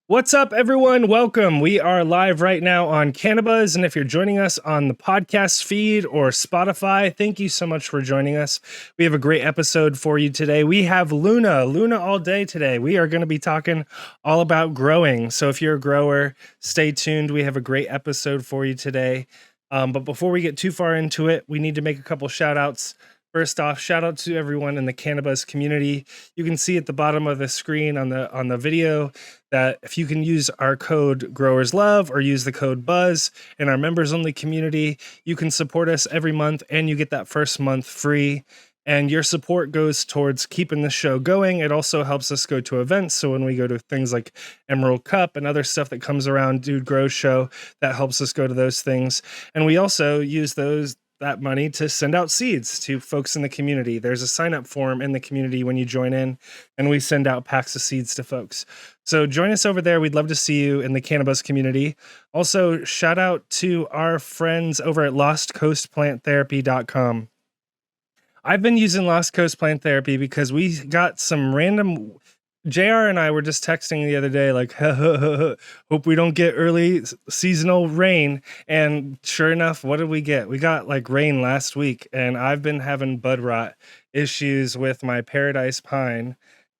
What's up, everyone? Welcome. We are live right now on CannaBuzz, and if you're joining us on the podcast feed or Spotify, thank you so much for joining us. We have a great episode for you today. We have Luna all day today. We are going to be talking all about growing. So if you're a grower, stay tuned. We have a great episode for you today. But before we get too far into it, we need to make a couple shout outs. First off, shout out to everyone in the CannaBuzz community. You can see at the bottom of the screen on the video that if you can use our code Growers Love or use the code Buzz in our members only community, you can support us every month and you get that first month free. And your support goes towards keeping the show going. It also helps us go to events. So when we go to things like Emerald Cup and other stuff that comes around Dude Grows Show, that helps us go to those things. And we also use that money to send out seeds to folks in the community. There's a sign up form in the community when you join in, and we send out packs of seeds to folks. So join us over there. We'd love to see you in the CannaBuzz community. Also, shout out to our friends over at lostcoastplanttherapy.com. I've been using Lost Coast Plant Therapy because we got some random. JR and I were just texting the other day, like, hope we don't get early seasonal rain. And sure enough, what did we get? We got like rain last week, and I've been having bud rot issues with my Paradise Pine,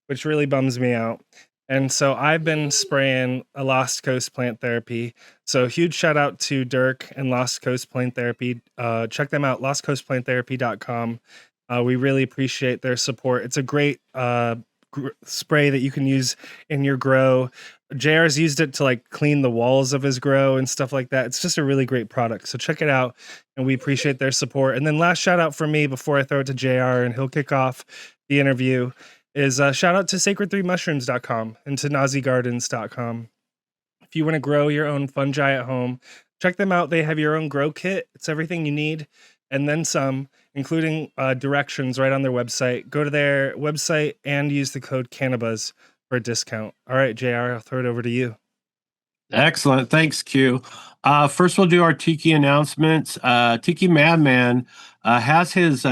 which really bums me out. And so I've been spraying a Lost Coast Plant Therapy. So huge shout out to Dirk and Lost Coast Plant Therapy. Check them out, lostcoastplanttherapy.com. We really appreciate their support. It's a great spray that you can use in your grow. JR's used it to like clean the walls of his grow and stuff like that. It's just a really great product. So check it out, and we appreciate their support. And then last shout out for me before I throw it to JR and he'll kick off the interview is shout out to sacred3mushrooms.com and to nazigardens.com. If you want to grow your own fungi at home, check them out. They have your own grow kit. It's everything you need and then some, including directions right on their website. Go to their website and use the code CannaBuzz for a discount. All right, JR, I'll throw it over to you. Excellent. Thanks, Q. First, we'll do our Tiki announcements. Tiki Madman has his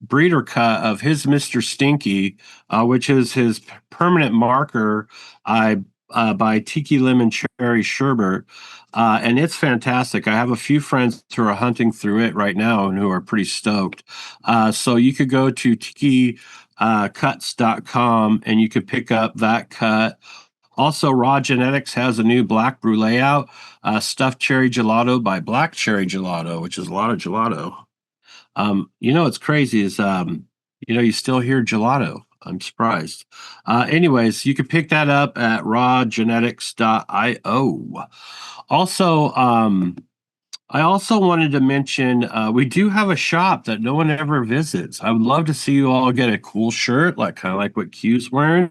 breeder cut of his Mr. Stinky, which is his permanent marker by Tiki Lemon Cherry Sherbet. And it's fantastic. I have a few friends who are hunting through it right now and who are pretty stoked. So you could go to tikicuts.com and you could pick up that cut. Also, Raw Genetics has a new black brew layout, stuffed cherry gelato by Black Cherry Gelato, which is a lot of gelato. What's crazy is, you still hear gelato. I'm surprised. Anyways, you can pick that up at rawgenetics.io. Also, I also wanted to mention we do have a shop that no one ever visits. I would love to see you all get a cool shirt, kind of like what Q's wearing,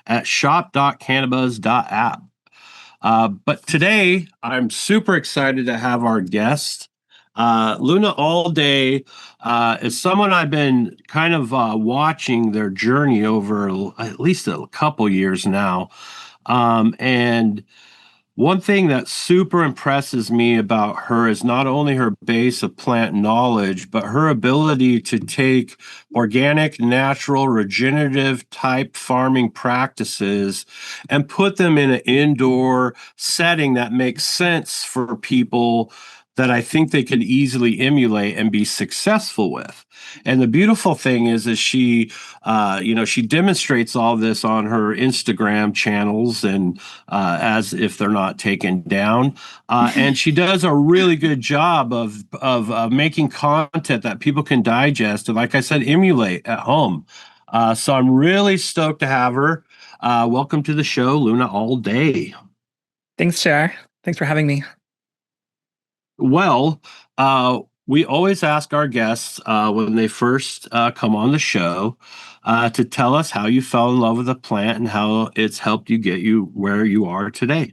at shop.cannabuzz.app. But today, I'm super excited to have our guest. Luna All Day is someone I've been kind of watching their journey over at least a couple years now. And one thing that super impresses me about her is not only her base of plant knowledge, but her ability to take organic, natural, regenerative type farming practices and put them in an indoor setting that makes sense for people that I think they could easily emulate and be successful with. And the beautiful thing is she demonstrates all this on her Instagram channels and as if they're not taken down. And she does a really good job of making content that people can digest and, like I said, emulate at home. So I'm really stoked to have her. Welcome to the show, Luna All Day. Thanks, JR. Thanks for having me. Well, we always ask our guests when they first come on the show to tell us how you fell in love with the plant and how it's helped you get you where you are today.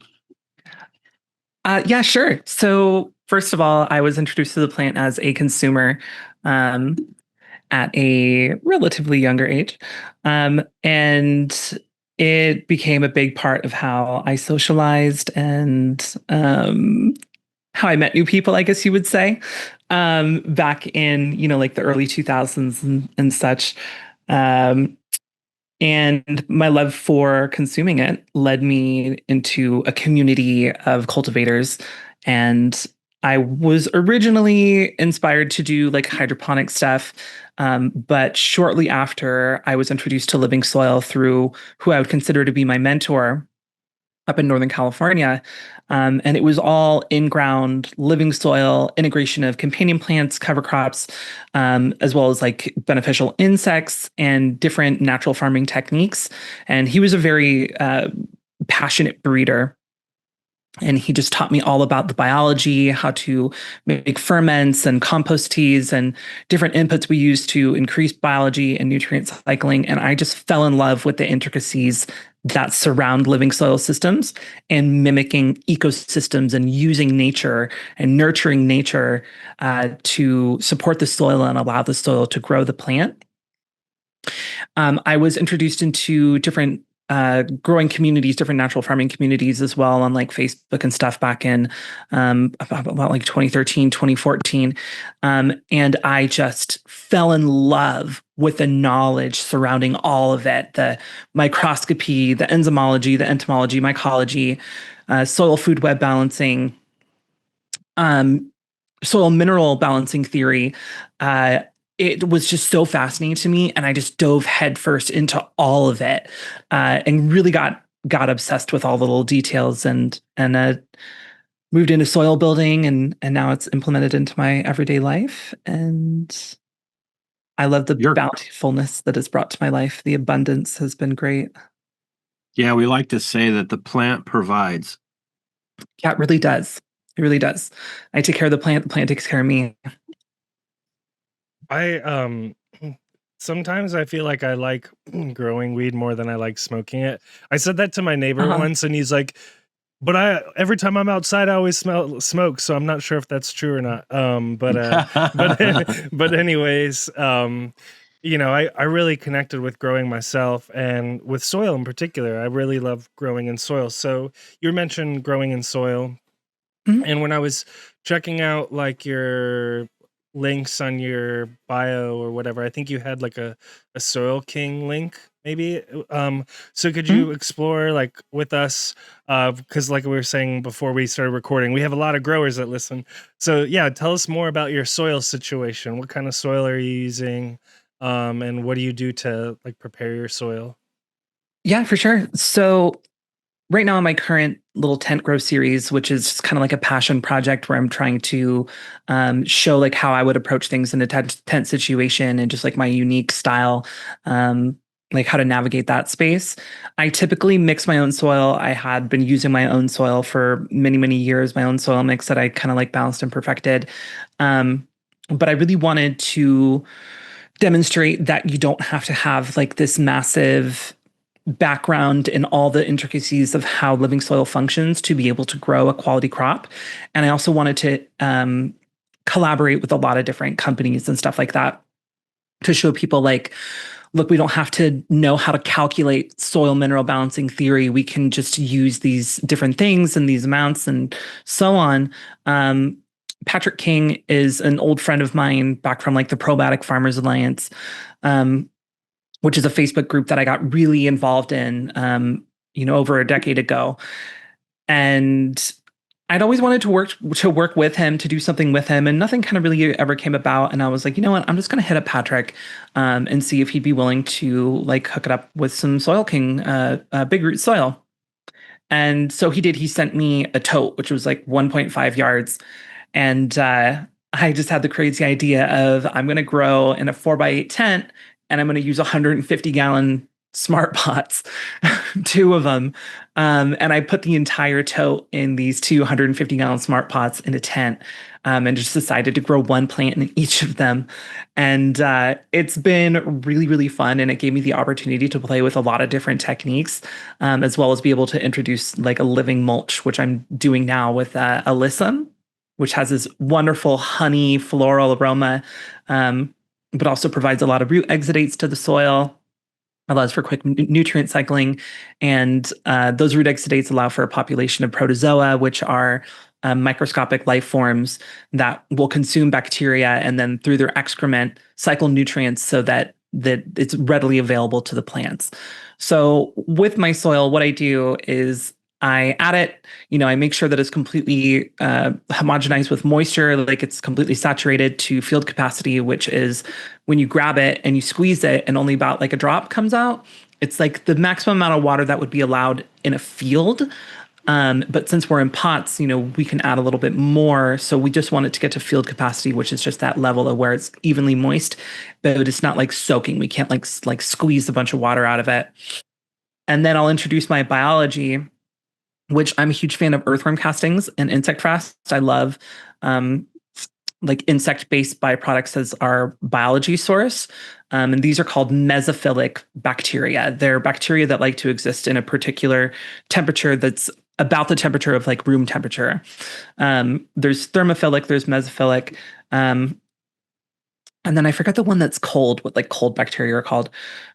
Yeah, sure. So first of all, I was introduced to the plant as a consumer at a relatively younger age. And it became a big part of how I socialized and how I met new people, I guess you would say, back in, like the early 2000s and such. And my love for consuming it led me into a community of cultivators. And I was originally inspired to do like hydroponic stuff. But shortly after, I was introduced to living soil through who I would consider to be my mentor up in Northern California. And it was all in-ground living soil, integration of companion plants, cover crops, as well as like beneficial insects and different natural farming techniques. And he was a very passionate breeder. And he just taught me all about the biology, how to make ferments and compost teas and different inputs we use to increase biology and nutrient cycling. And I just fell in love with the intricacies that surround living soil systems and mimicking ecosystems and using nature and nurturing nature to support the soil and allow the soil to grow the plant. I was introduced into different growing communities, different natural farming communities as well on like Facebook and stuff back in about like 2013, 2014. And I just fell in love with the knowledge surrounding all of it, the microscopy, the enzymology, the entomology, mycology, soil food web balancing, soil mineral balancing theory. It was just so fascinating to me, and I just dove headfirst into all of it, and really got obsessed with all the little details, and moved into soil building, and now it's implemented into my everyday life, and I love the bountifulness that it's brought to my life. The abundance has been great. Yeah, we like to say that the plant provides. Yeah, it really does. It really does. I take care of the plant takes care of me. I sometimes I feel like I like growing weed more than I like smoking it. I said that to my neighbor once, and he's like, "But every time I'm outside, I always smell smoke." So I'm not sure if that's true or not. But anyways, you know, I really connected with growing myself and with soil in particular. I really love growing in soil. So you mentioned growing in soil, and when I was checking out like your links on your bio or whatever, I think you had like a Soil King link maybe. So could you explore like with us, because like we were saying before we started recording, we have a lot of growers that listen. So yeah, tell us more about your soil situation. What kind of soil are you using, and what do you do to like prepare your soil? Yeah, for sure. So right now in my current little tent grow series, which is kind of like a passion project where I'm trying to show like how I would approach things in a tent situation and just like my unique style, like how to navigate that space. I typically mix my own soil. I had been using my own soil for many, many years, my own soil mix that I kind of like balanced and perfected. But I really wanted to demonstrate that you don't have to have like this massive background in all the intricacies of how living soil functions to be able to grow a quality crop. And I also wanted to collaborate with a lot of different companies and stuff like that to show people like, look, we don't have to know how to calculate soil mineral balancing theory. We can just use these different things and these amounts and so on. Patrick King is an old friend of mine back from like the Probiotic Farmers Alliance, which is a Facebook group that I got really involved in, over a decade ago. And I'd always wanted to work with him, to do something with him, and nothing kind of really ever came about. And I was like, you know what? I'm just going to hit up Patrick and see if he'd be willing to like hook it up with some Soil King big root soil. And so he did. He sent me a tote, which was like 1.5 yards. And I just had the crazy idea of I'm going to grow in a 4x8 tent, and I'm going to use 150-gallon smart pots, 2 of them. And I put the entire tote in these 250-gallon smart pots in a tent, and just decided to grow one plant in each of them. And it's been really, really fun. And it gave me the opportunity to play with a lot of different techniques, as well as be able to introduce like a living mulch, which I'm doing now with alyssum, which has this wonderful honey floral aroma, but also provides a lot of root exudates to the soil, allows for quick nutrient cycling. And those root exudates allow for a population of protozoa, which are microscopic life forms that will consume bacteria and then through their excrement cycle nutrients so that that it's readily available to the plants. So with my soil, what I do is I add it, I make sure that it's completely homogenized with moisture, like it's completely saturated to field capacity, which is when you grab it and you squeeze it and only about like a drop comes out. It's like the maximum amount of water that would be allowed in a field. But since we're in pots, we can add a little bit more. So we just want it to get to field capacity, which is just that level of where it's evenly moist, but it's not like soaking. We can't like squeeze a bunch of water out of it. And then I'll introduce my biology, which I'm a huge fan of earthworm castings and insect frass. I love like insect-based byproducts as our biology source. And these are called mesophilic bacteria. They're bacteria that like to exist in a particular temperature that's about the temperature of like room temperature. There's thermophilic, there's mesophilic. And then I forgot the one that's cold, what like cold bacteria are called.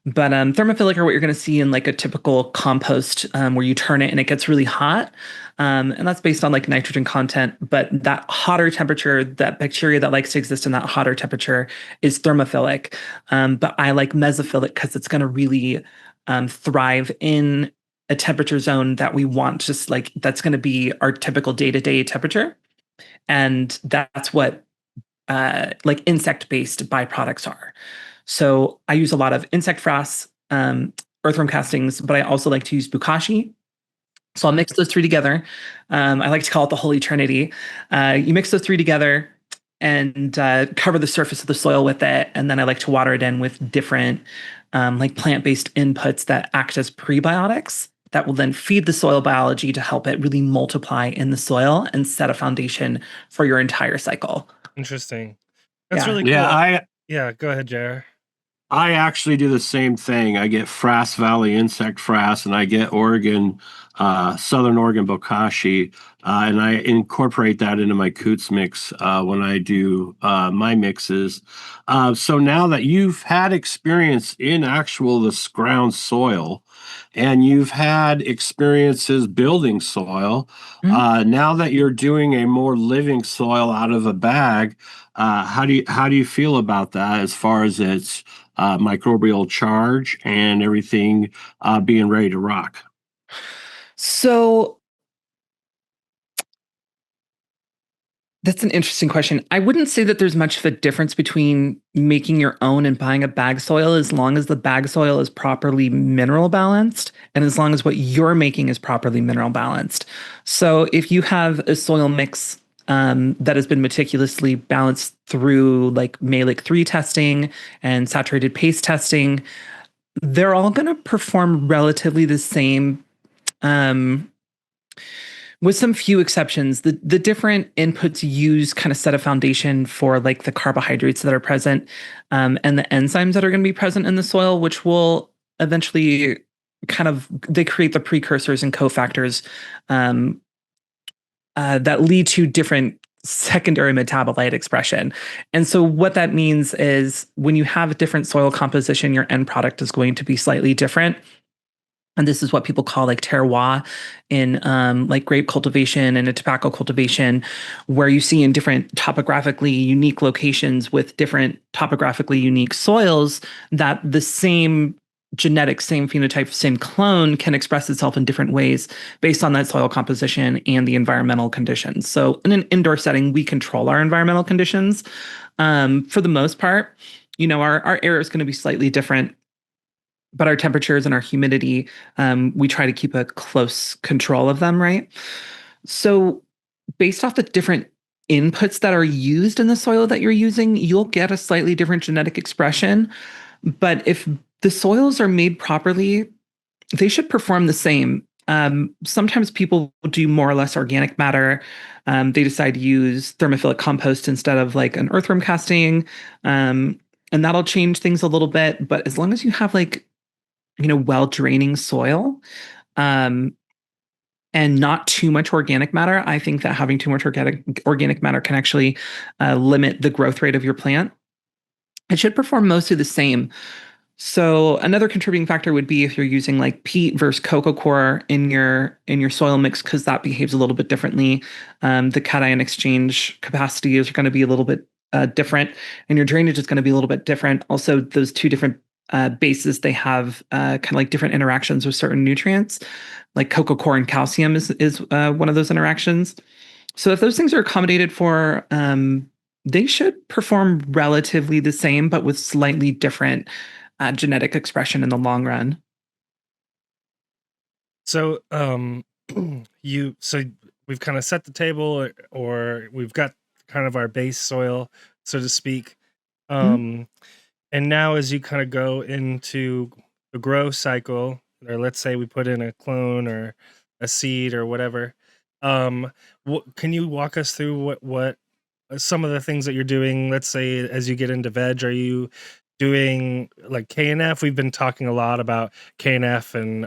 But thermophilic are what you're going to see in like a typical compost where you turn it and it gets really hot. And that's based on like nitrogen content. But that hotter temperature, that bacteria that likes to exist in that hotter temperature is thermophilic. But I like mesophilic because it's going to really thrive in a temperature zone that we want, just like that's going to be our typical day-to-day temperature. And that's what like insect-based byproducts are. So I use a lot of insect frass, earthworm castings, but I also like to use bokashi. So I'll mix those three together. I like to call it the Holy Trinity. You mix those three together and cover the surface of the soil with it. And then I like to water it in with different like plant-based inputs that act as prebiotics that will then feed the soil biology to help it really multiply in the soil and set a foundation for your entire cycle. Interesting. That's Yeah. really cool. Yeah, Go ahead, JR. I actually do the same thing. I get Frass Valley insect frass, and I get Southern Oregon bokashi, and I incorporate that into my Coots mix when I do my mixes. So now that you've had experience in the ground soil, and you've had experiences building soil, now that you're doing a more living soil out of a bag, how do you feel about that as far as its microbial charge and everything being ready to rock? So that's an interesting question. I wouldn't say that there's much of a difference between making your own and buying a bag soil, as long as the bag soil is properly mineral balanced and as long as what you're making is properly mineral balanced. So if you have a soil mix that has been meticulously balanced through like Mehlich 3 testing and saturated paste testing, they're all going to perform relatively the same. With some few exceptions, the different inputs used kind of set a foundation for like the carbohydrates that are present and the enzymes that are going to be present in the soil, which will eventually they create the precursors and cofactors that lead to different secondary metabolite expression. And so what that means is when you have a different soil composition, your end product is going to be slightly different. And this is what people call like terroir in like grape cultivation and a tobacco cultivation, where you see in different topographically unique locations with different topographically unique soils that the same genetic, same phenotype, same clone can express itself in different ways based on that soil composition and the environmental conditions. So in an indoor setting, we control our environmental conditions. For the most part, our air is going to be slightly different, but our temperatures and our humidity, we try to keep a close control of them, right? So based off the different inputs that are used in the soil that you're using, you'll get a slightly different genetic expression. But if the soils are made properly, they should perform the same. Sometimes people do more or less organic matter. They decide to use thermophilic compost instead of like an earthworm casting. And that'll change things a little bit. But as long as you have like, well draining soil, and not too much organic matter, I think that having too much organic matter can actually limit the growth rate of your plant. It should perform mostly the same. So another contributing factor would be if you're using like peat versus coco coir in your soil mix, because that behaves a little bit differently. The cation exchange capacity is going to be a little bit different, and your drainage is going to be a little bit different. Also, those two different bases, they have kind of like different interactions with certain nutrients. Like cocoa core and calcium is one of those interactions. So if those things are accommodated for, they should perform relatively the same, but with slightly different genetic expression in the long run. So, so we've kind of set the table, or we've got kind of our base soil, so to speak. Mhm. And now as you kind of go into the grow cycle, or let's say we put in a clone or a seed or whatever, can you walk us through what some of the things that you're doing? Let's say as you get into veg, are you doing like KNF? We've been talking a lot about KNF and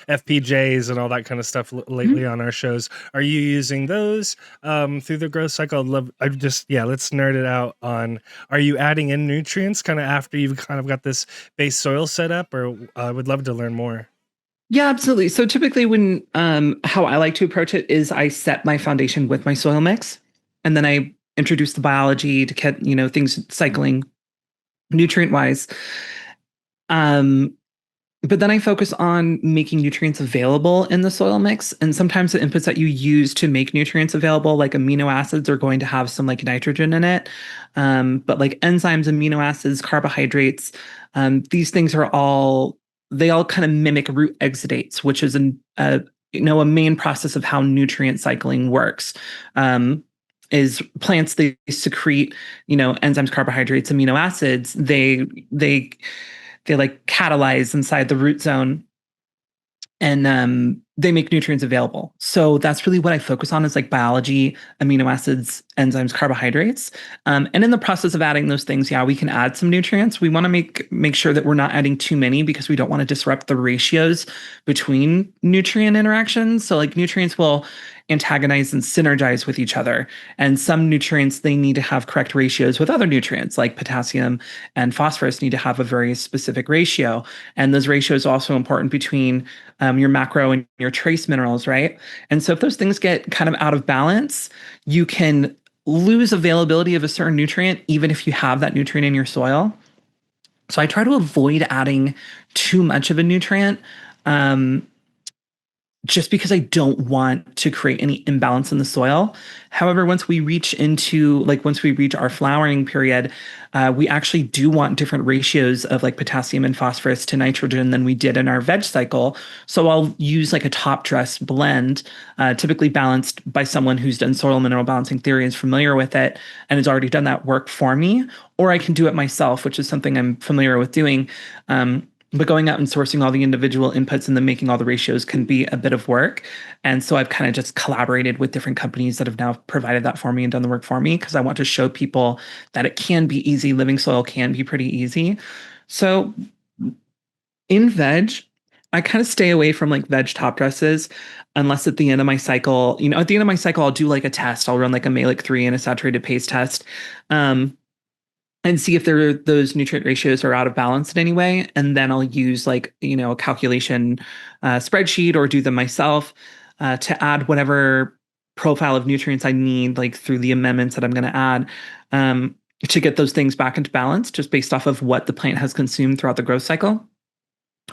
FPJs and all that kind of stuff lately on our shows. Are you using those through the growth cycle? Let's nerd it out on, are you adding in nutrients kind of after you've kind of got this base soil set up, or I would love to learn more. Yeah, absolutely. So typically when how I like to approach it is I set my foundation with my soil mix, and then I introduce the biology to get, things cycling nutrient wise. Um, but then I focus on making nutrients available in the soil mix. And sometimes the inputs that you use to make nutrients available, like amino acids, are going to have some like nitrogen in it. But like enzymes, amino acids, carbohydrates, these things they all kind of mimic root exudates, which is a main process of how nutrient cycling works. Is plants, they secrete, enzymes, carbohydrates, amino acids. They like catalyze inside the root zone, and they make nutrients available. So that's really what I focus on, is like biology, amino acids, enzymes, carbohydrates. And in the process of adding those things, yeah, we can add some nutrients. We want to make sure that we're not adding too many, because we don't want to disrupt the ratios between nutrient interactions. So like nutrients will antagonize and synergize with each other. And some nutrients, they need to have correct ratios with other nutrients, like potassium and phosphorus need to have a very specific ratio. And those ratios are also important between your macro and your trace minerals, right? And so if those things get kind of out of balance, you can lose availability of a certain nutrient, even if you have that nutrient in your soil. So I try to avoid adding too much of a nutrient, just because I don't want to create any imbalance in the soil. However, once we reach our flowering period, we actually do want different ratios of like potassium and phosphorus to nitrogen than we did in our veg cycle. So I'll use like a top dress blend, typically balanced by someone who's done soil mineral balancing theory, is familiar with it, and has already done that work for me. Or I can do it myself, which is something I'm familiar with doing. But going out and sourcing all the individual inputs and then making all the ratios can be a bit of work. And so I've kind of just collaborated with different companies that have now provided that for me and done the work for me, because I want to show people that it can be easy. Living soil can be pretty easy. So in veg, I kind of stay away from like veg top dresses, unless at the end of my cycle, at the end of my cycle, I'll do like a test. I'll run like a Malic 3 and a saturated paste test. And see if those nutrient ratios are out of balance in any way. And then I'll use like, a calculation spreadsheet, or do them myself to add whatever profile of nutrients I need, like through the amendments that I'm going to add, to get those things back into balance, just based off of what the plant has consumed throughout the growth cycle.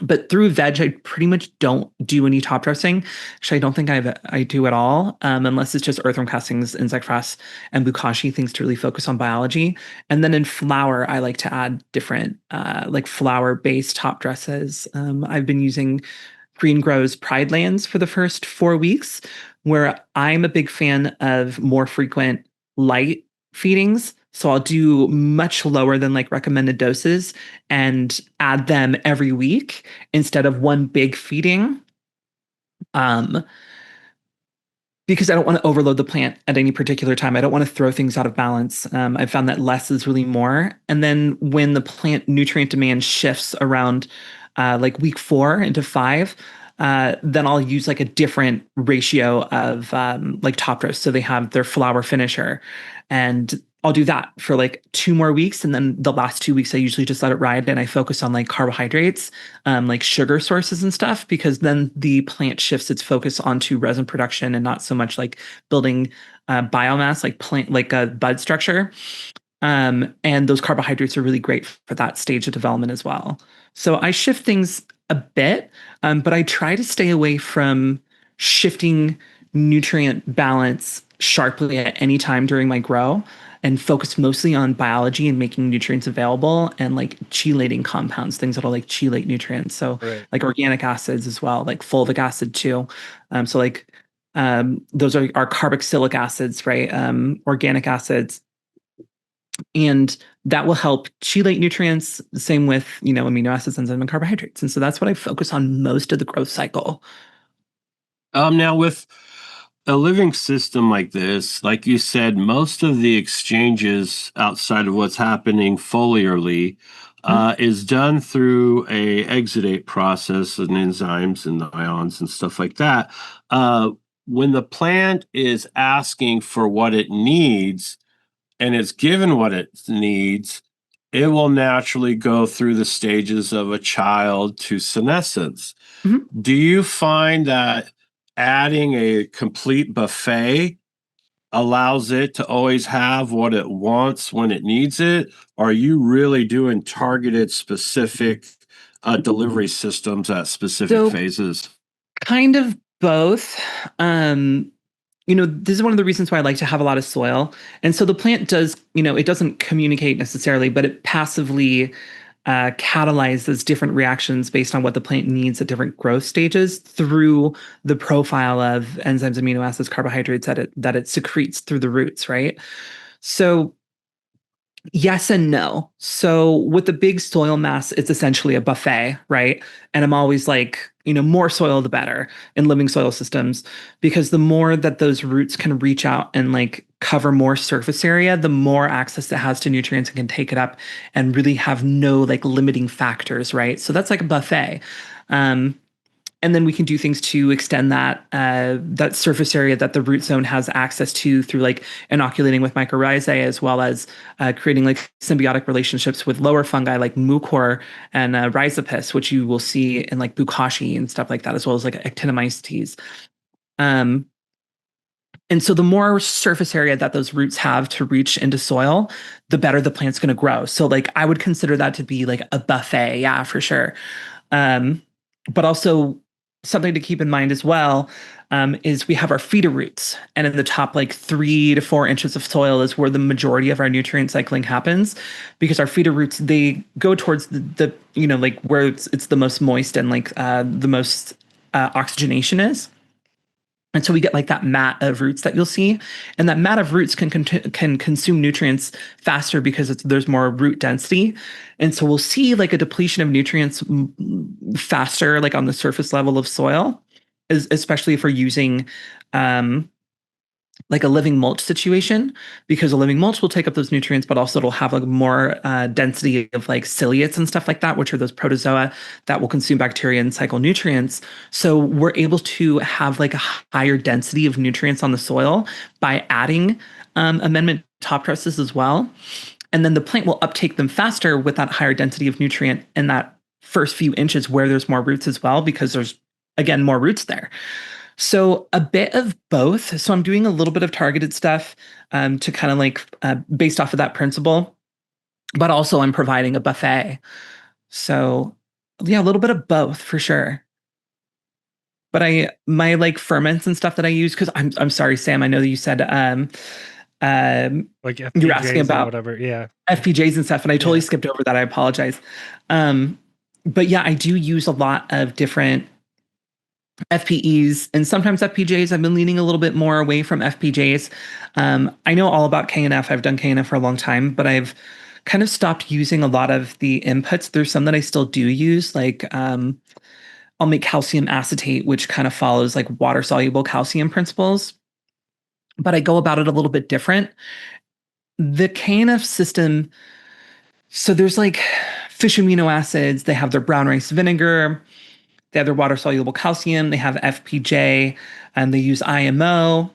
But through veg, I pretty much don't do any top dressing. Actually, I don't think I do at all, unless it's just earthworm castings, insect frass, and bukashi, things to really focus on biology. And then in flower, I like to add different like flower-based top dresses. I've been using Green Grow's Pride Lands for the first 4 weeks, where I'm a big fan of more frequent light feedings. So I'll do much lower than like recommended doses and add them every week instead of one big feeding. Because I don't want to overload the plant at any particular time. I don't want to throw things out of balance. I've found that less is really more. And then when the plant nutrient demand shifts around like week 4 into 5, then I'll use like a different ratio of like top dress. So they have their flower finisher, and I'll do that for like 2 more weeks. And then the last 2 weeks, I usually just let it ride, and I focus on like carbohydrates, like sugar sources and stuff, because then the plant shifts its focus onto resin production and not so much like building biomass, like plant, like a bud structure. And those carbohydrates are really great for that stage of development as well. So I shift things a bit, but I try to stay away from shifting nutrient balance sharply at any time during my grow and focus mostly on biology and making nutrients available and like chelating compounds, things that'll like chelate nutrients. So Right. like organic acids as well, like fulvic acid too. So like those are carboxylic acids, right? Organic acids, and that will help chelate nutrients. The same with, amino acids, enzymes, and carbohydrates. And so that's what I focus on most of the growth cycle. Now with a living system like this, like you said, most of the exchanges outside of what's happening foliarly is done through a exudate process and enzymes and ions and stuff like that. When the plant is asking for what it needs and it's given what it needs, it will naturally go through the stages of a child to senescence. Mhm. Do you find that adding a complete buffet allows it to always have what it wants when it needs it? Or are you really doing targeted specific delivery systems at specific So phases? kind of both. This is one of the reasons why I like to have a lot of soil. And so the plant does, it doesn't communicate necessarily, but it passively catalyzes different reactions based on what the plant needs at different growth stages through the profile of enzymes, amino acids, carbohydrates that it secretes through the roots, right? So yes and no. So with the big soil mass, it's essentially a buffet, right? And I'm always like, more soil, the better in living soil systems, because the more that those roots can reach out and like cover more surface area, the more access it has to nutrients and can take it up and really have no like limiting factors, right? So that's like a buffet. And then we can do things to extend that surface area that the root zone has access to through like inoculating with mycorrhizae, as well as creating like symbiotic relationships with lower fungi like mucor and rhizopus, which you will see in like bukashi and stuff like that, as well as like actinomycetes. Um, and so the more surface area that those roots have to reach into soil, the better the plant's going to grow. So like I would consider that to be like a buffet, yeah, for sure. But also something to keep in mind as well is we have our feeder roots, and in the top like 3 to 4 inches of soil is where the majority of our nutrient cycling happens, because our feeder roots, they go towards the like where it's the most moist and like the most oxygenation is. And so we get like that mat of roots that you'll see, and that mat of roots can consume nutrients faster because there's more root density, and so we'll see like a depletion of nutrients faster, like on the surface level of soil, especially if we're using like a living mulch situation, because a living mulch will take up those nutrients, but also it'll have like more density of like ciliates and stuff like that, which are those protozoa that will consume bacteria and cycle nutrients. So we're able to have like a higher density of nutrients on the soil by adding amendment top dressers as well. And then the plant will uptake them faster with that higher density of nutrient in that first few inches where there's more roots as well, because there's, again, more roots there. So a bit of both. So I'm doing a little bit of targeted stuff to kind of like based off of that principle, but also I'm providing a buffet. So yeah, a little bit of both for sure. But my like ferments and stuff that I use, because I'm sorry, Sam, I know that you said Like you were asking FPJs about and whatever. Yeah. FPJs and stuff, and I totally skipped over that. I apologize. But yeah, I do use a lot of different FPEs and sometimes FPJs. I've been leaning a little bit more away from FPJs. I know all about KNF. I've done KNF for a long time, but I've kind of stopped using a lot of the inputs. There's some that I still do use, like I'll make calcium acetate, which kind of follows like water soluble calcium principles, but I go about it a little bit different. The KNF system, so there's like fish amino acids, they have their brown rice vinegar, they have their water soluble calcium, they have FPJ, and they use IMO.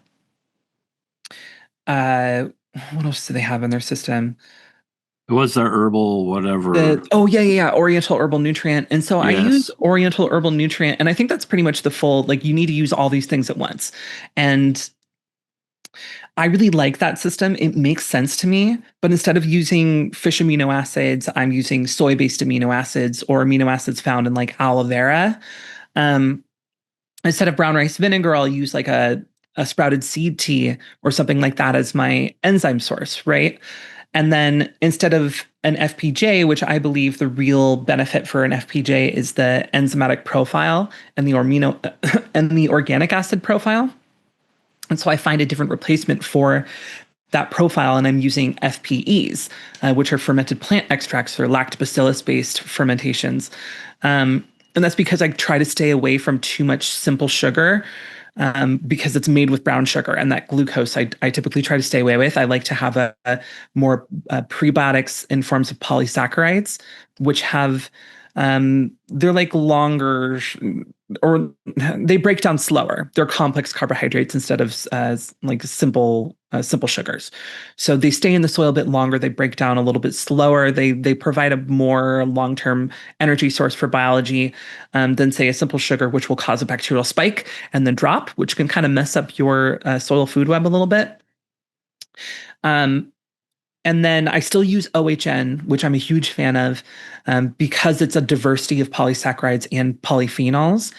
What else do they have in their system? It was the herbal whatever. Oriental herbal nutrient. And so I use Oriental herbal nutrient, and I think that's pretty much the full, like you need to use all these things at once. And I really like that system. It makes sense to me. But instead of using fish amino acids, I'm using soy-based amino acids or amino acids found in like aloe vera. Um, Instead of brown rice vinegar, I'll use like a sprouted seed tea or something like that as my enzyme source, right? And then instead of an FPJ, which I believe the real benefit for an FPJ is the enzymatic profile and the amino and the organic acid profile. And so I find a different replacement for that profile, and I'm using FPEs, which are fermented plant extracts or lactobacillus-based fermentations. And that's because I try to stay away from too much simple sugar because it's made with brown sugar, and that glucose I typically try to stay away with. I like to have a more prebiotics in forms of polysaccharides, which have they're like longer or they break down slower. They're complex carbohydrates instead of like simple sugars. So they stay in the soil a bit longer. They break down a little bit slower. They provide a more long-term energy source for biology than say a simple sugar, which will cause a bacterial spike and then drop, which can kind of mess up your soil food web a little bit. And then I still use OHN, which I'm a huge fan of because it's a diversity of polysaccharides and polyphenols,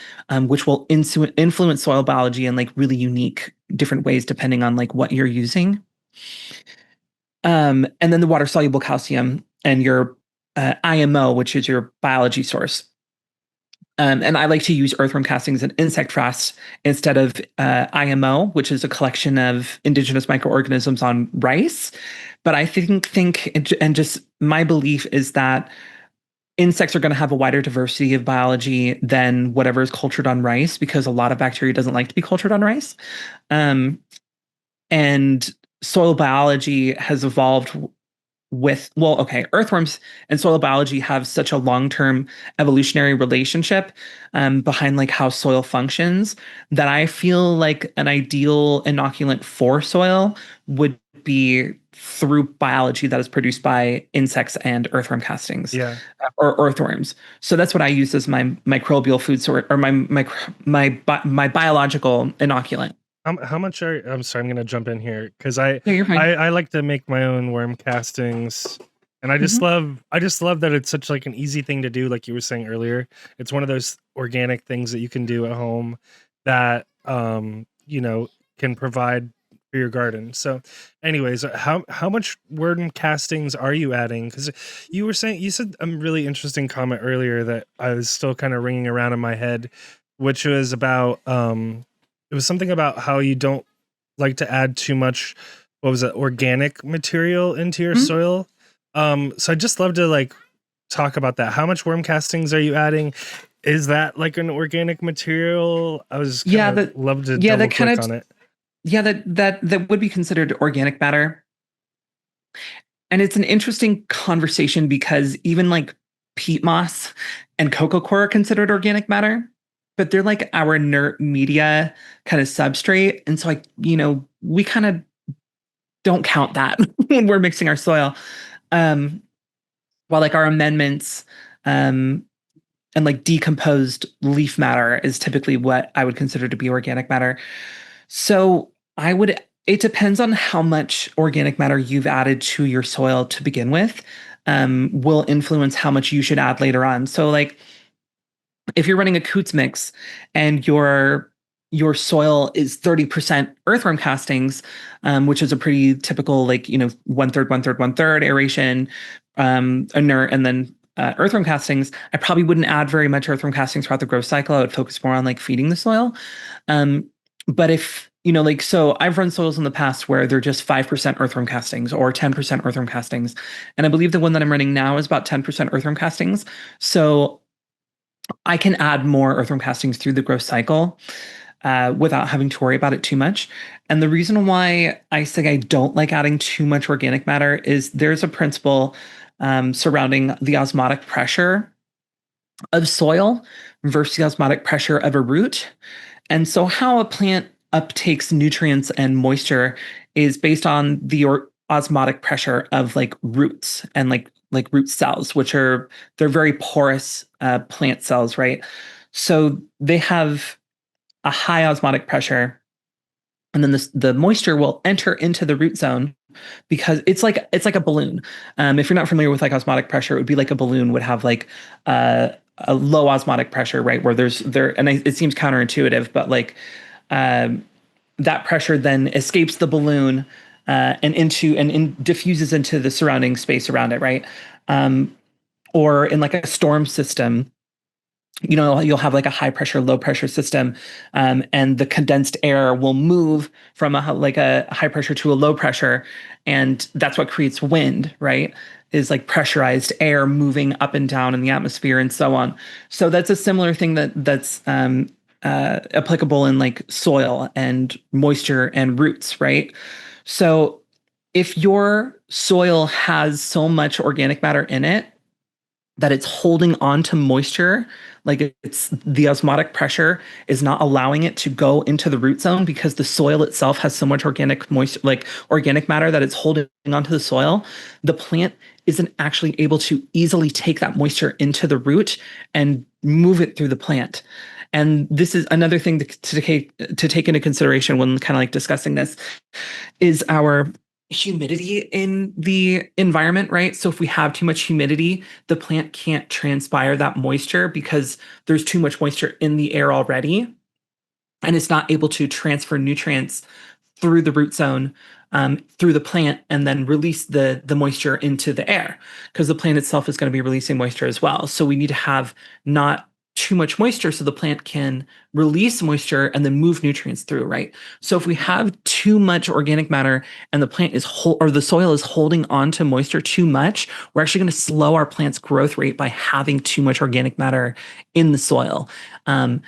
which will influence soil biology in like really unique different ways depending on like what you're using. And then the water soluble calcium and your IMO, which is your biology source. And I like to use earthworm castings and insect frass instead of IMO, which is a collection of indigenous microorganisms on rice. But I think, and just my belief is that insects are going to have a wider diversity of biology than whatever is cultured on rice, because a lot of bacteria doesn't like to be cultured on rice. And soil biology has evolved with, well, okay, earthworms and soil biology have such a long-term evolutionary relationship behind like how soil functions that I feel like an ideal inoculant for soil would be through biology that is produced by insects and earthworm castings, or earthworms. So that's what I use as my microbial food source, or my biological inoculant. How much are, I'm sorry, I'm gonna jump in here because you're fine. I like to make my own worm castings, and I just love that it's such like an easy thing to do, like you were saying earlier. It's one of those organic things that you can do at home that you know, can provide for your garden. So anyways, how much worm castings are you adding? Because you said a really interesting comment earlier that I was still kind of ringing around in my head, which was about it was something about how you don't like to add too much, what was it, organic material into your soil. So I'd just love to like talk about that. How much worm castings are you adding? Is that like an organic material? I was love to double click on it. Yeah, that would be considered organic matter. And it's an interesting conversation because even like peat moss and coco coir are considered organic matter, but they're like our inert media kind of substrate. And so we kind of don't count that when we're mixing our soil. While like our amendments and like decomposed leaf matter is typically what I would consider to be organic matter. So it depends on how much organic matter you've added to your soil to begin with, will influence how much you should add later on. So like if you're running a Coots mix and your soil is 30% earthworm castings, which is a pretty typical, like, 1/3, 1/3, 1/3 aeration, inert, and then earthworm castings, I probably wouldn't add very much earthworm castings throughout the growth cycle. I would focus more on like feeding the soil. But if, so I've run soils in the past where they're just 5% earthworm castings or 10% earthworm castings. And I believe the one that I'm running now is about 10% earthworm castings. So I can add more earthworm castings through the growth cycle without having to worry about it too much. And the reason why I say I don't like adding too much organic matter is there's a principle surrounding the osmotic pressure of soil versus the osmotic pressure of a root. And so how a plant uptakes nutrients and moisture is based on the osmotic pressure of like roots and like root cells, which they're very porous plant cells, right? So they have a high osmotic pressure and then the moisture will enter into the root zone because it's like a balloon. If you're not familiar with like osmotic pressure, it would be like a balloon would have like a low osmotic pressure, right? Where it seems counterintuitive, but like that pressure then escapes the balloon and diffuses into the surrounding space around it, right? Or in like a storm system, you'll have like a high pressure, low pressure system, and the condensed air will move from a high pressure to a low pressure, and that's what creates wind, right? Is like pressurized air moving up and down in the atmosphere and so on. So that's a similar thing that's applicable in like soil and moisture and roots, right? So if your soil has so much organic matter in it that it's holding on to moisture, like it's the osmotic pressure is not allowing it to go into the root zone because the soil itself has so much organic moisture, like organic matter that it's holding onto the soil, the plant isn't actually able to easily take that moisture into the root and move it through the plant. And this is another thing to take into consideration when kind of like discussing this is our humidity in the environment, right? So if we have too much humidity, the plant can't transpire that moisture because there's too much moisture in the air already, and it's not able to transfer nutrients through the root zone, through the plant, and then release the moisture into the air because the plant itself is going to be releasing moisture as well. So we need to have not too much moisture so the plant can release moisture and then move nutrients through, right? So if we have too much organic matter and the plant or the soil is holding on to moisture too much, we're actually going to slow our plant's growth rate by having too much organic matter in the soil. And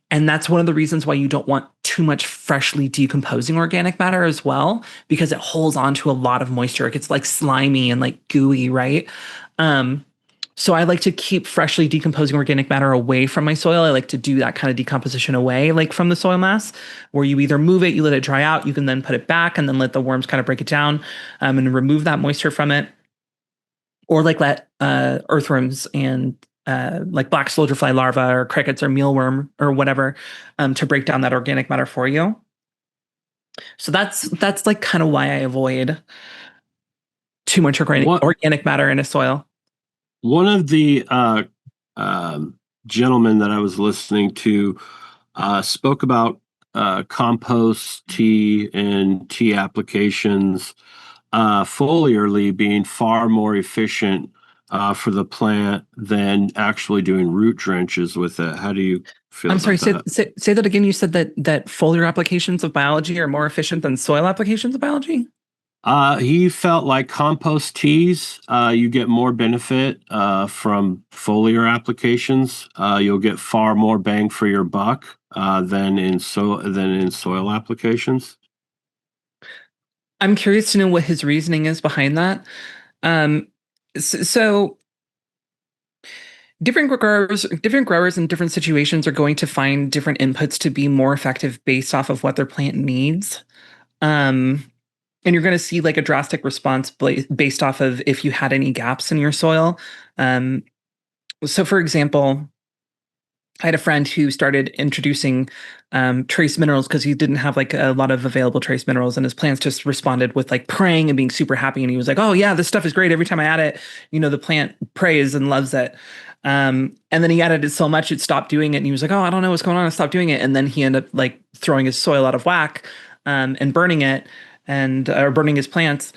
that's one of the reasons why you don't want too much freshly decomposing organic matter as well, because it holds on to a lot of moisture. It gets like slimy and like gooey, right? So I like to keep freshly decomposing organic matter away from my soil. I like to do that kind of decomposition away, like from the soil mass, where you either move it, you let it dry out, you can then put it back and then let the worms kind of break it down and remove that moisture from it. Or like let earthworms and like black soldier fly larvae or crickets or mealworm or whatever to break down that organic matter for you. So that's like kind of why I avoid too much organic matter in a soil. One of the gentlemen that I was listening to spoke about compost tea and tea applications foliarly being far more efficient for the plant than actually doing root drenches with it. How do you feel? I'm sorry, say that again. You said that foliar applications of biology are more efficient than soil applications of biology? He felt like compost teas, you get more benefit from foliar applications. You'll get far more bang for your buck than in soil applications. I'm curious to know what his reasoning is behind that. So different growers in different situations are going to find different inputs to be more effective based off of what their plant needs. And you're going to see like a drastic response based off of if you had any gaps in your soil. So for example, I had a friend who started introducing trace minerals because he didn't have like a lot of available trace minerals, and his plants just responded with like praying and being super happy. And he was like, "Oh yeah, this stuff is great. Every time I add it, the plant prays and loves it." And then he added it so much it stopped doing it, and he was like, "Oh, I don't know what's going on. I stopped doing it." And then he ended up like throwing his soil out of whack and burning it or burning his plants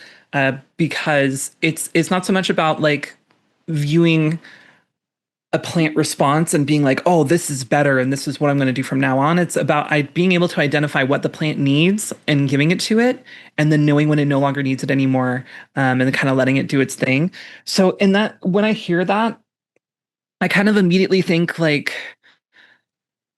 because it's not so much about like viewing a plant response and being like, oh, this is better and this is what I'm going to do from now on. It's about being able to identify what the plant needs and giving it to it, and then knowing when it no longer needs it anymore, and then kind of letting it do its thing. So when I hear that, I kind of immediately think like,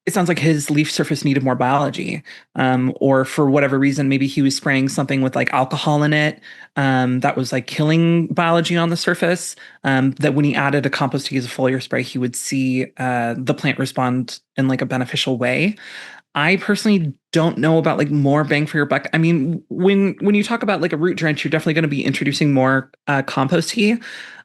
it sounds like his leaf surface needed more biology, or for whatever reason, maybe he was spraying something with like alcohol in it that was like killing biology on the surface. That when he added a compost tea as a foliar spray, he would see the plant respond in like a beneficial way. I personally don't know about like more bang for your buck. I mean, when you talk about like a root drench, you're definitely going to be introducing more compost tea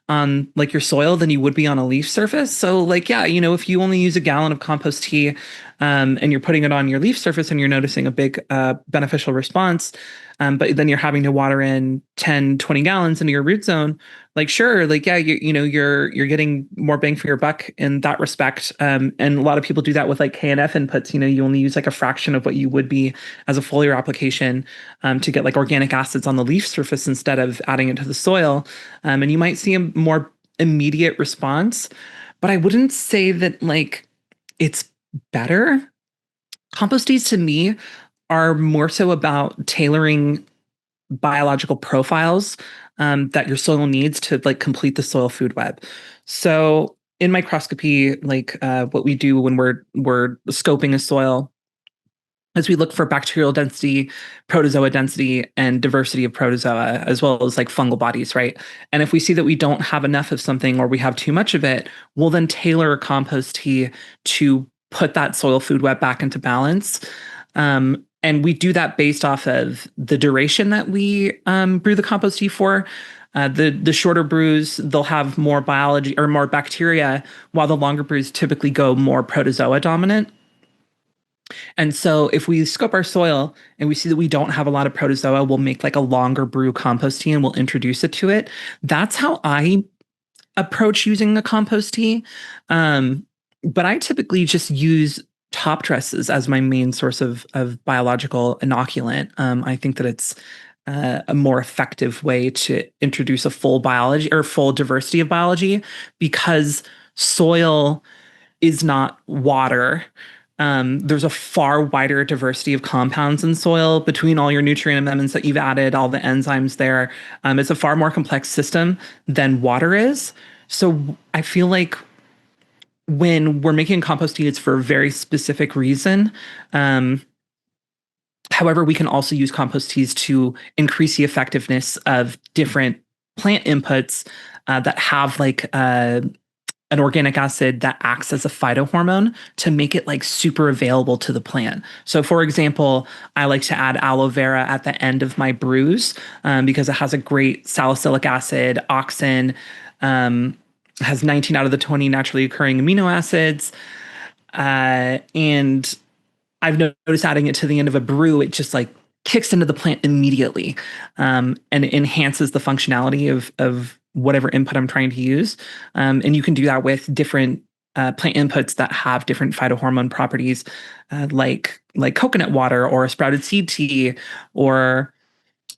on like your soil than you would be on a leaf surface. So like, yeah, if you only use a gallon of compost tea and you're putting it on your leaf surface and you're noticing a big beneficial response, but then you're having to water in 10, 20 gallons into your root zone, like, sure, like, yeah, you're getting more bang for your buck in that respect. And a lot of people do that with like K&F inputs. You only use like a fraction of what you would be as a foliar application to get like organic acids on the leaf surface instead of adding it to the soil. And you might see a more immediate response, but I wouldn't say that like it's better. Compost teas to me are more so about tailoring biological profiles that your soil needs to like complete the soil food web. So in microscopy, like what we do when we're scoping a soil is we look for bacterial density, protozoa density, and diversity of protozoa, as well as like fungal bodies, right? And if we see that we don't have enough of something or we have too much of it, we'll then tailor a compost tea to put that soil food web back into balance. And we do that based off of the duration that we brew the compost tea for. The shorter brews, they'll have more biology or more bacteria, while the longer brews typically go more protozoa dominant. And so if we scope our soil and we see that we don't have a lot of protozoa, we'll make like a longer brew compost tea and we'll introduce it to it. That's how I approach using a compost tea. But I typically just use top dresses as my main source of biological inoculant. I think that it's a more effective way to introduce a full biology or full diversity of biology, because soil is not water. There's a far wider diversity of compounds in soil between all your nutrient amendments that you've added, all the enzymes there. It's a far more complex system than water is. So I feel like when we're making compost tea, it's for a very specific reason. However, we can also use compost teas to increase the effectiveness of different plant inputs that have like an organic acid that acts as a phytohormone to make it like super available to the plant. So for example, I like to add aloe vera at the end of my brews because it has a great salicylic acid, auxin, has 19 out of the 20 naturally occurring amino acids. And I've noticed adding it to the end of a brew, it just like kicks into the plant immediately and it enhances the functionality of whatever input I'm trying to use. And you can do that with different plant inputs that have different phytohormone properties, like coconut water or a sprouted seed tea, or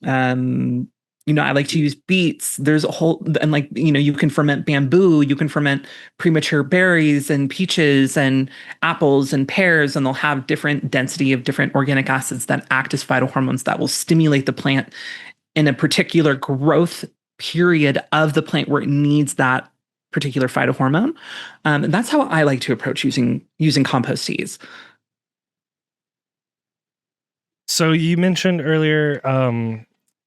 I like to use beets. There's a whole, and like, you can ferment bamboo, you can ferment premature berries and peaches and apples and pears, and they'll have different density of different organic acids that act as phytohormones that will stimulate the plant in a particular growth period of the plant where it needs that particular phytohormone. And that's how I like to approach using compost teas. So you mentioned earlier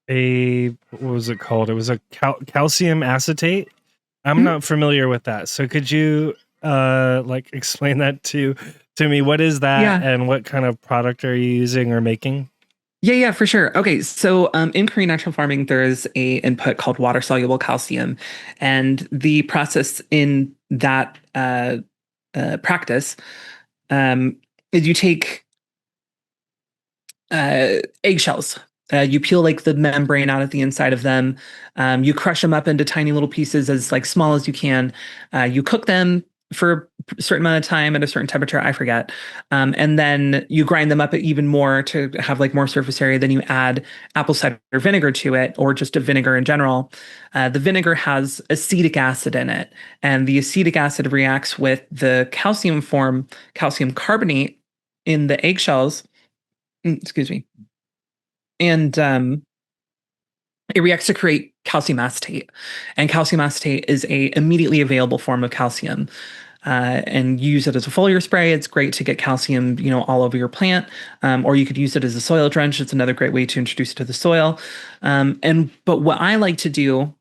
what was it called? It was a calcium acetate. I'm not familiar with that. So could you like explain that to me? What is that and what kind of product are you using or making? Yeah, for sure. Okay, so in Korean natural farming, there is a input called water-soluble calcium, and the process in that practice is you take eggshells. You peel like the membrane out of the inside of them. You crush them up into tiny little pieces as like small as you can. You cook them for a certain amount of time at a certain temperature, I forget. And then you grind them up even more to have like more surface area. Then you add apple cider vinegar to it, or just a vinegar in general. The vinegar has acetic acid in it, and the acetic acid reacts with the calcium carbonate in the eggshells. Excuse me. And it reacts to create calcium acetate, and calcium acetate is a immediately available form of calcium. And you use it as a foliar spray. It's great to get calcium, all over your plant. Or you could use it as a soil drench. It's another great way to introduce it to the soil. But what I like to do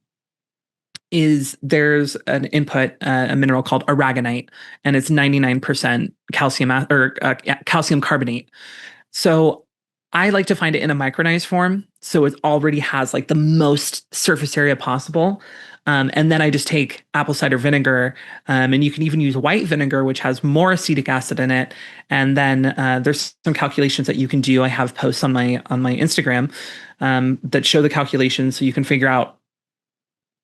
is there's an input, a mineral called aragonite, and it's 99% calcium calcium carbonate. So I like to find it in a micronized form, so it already has like the most surface area possible. And then I just take apple cider vinegar, and you can even use white vinegar, which has more acetic acid in it. And then there's some calculations that you can do. I have posts on my Instagram that show the calculations, so you can figure out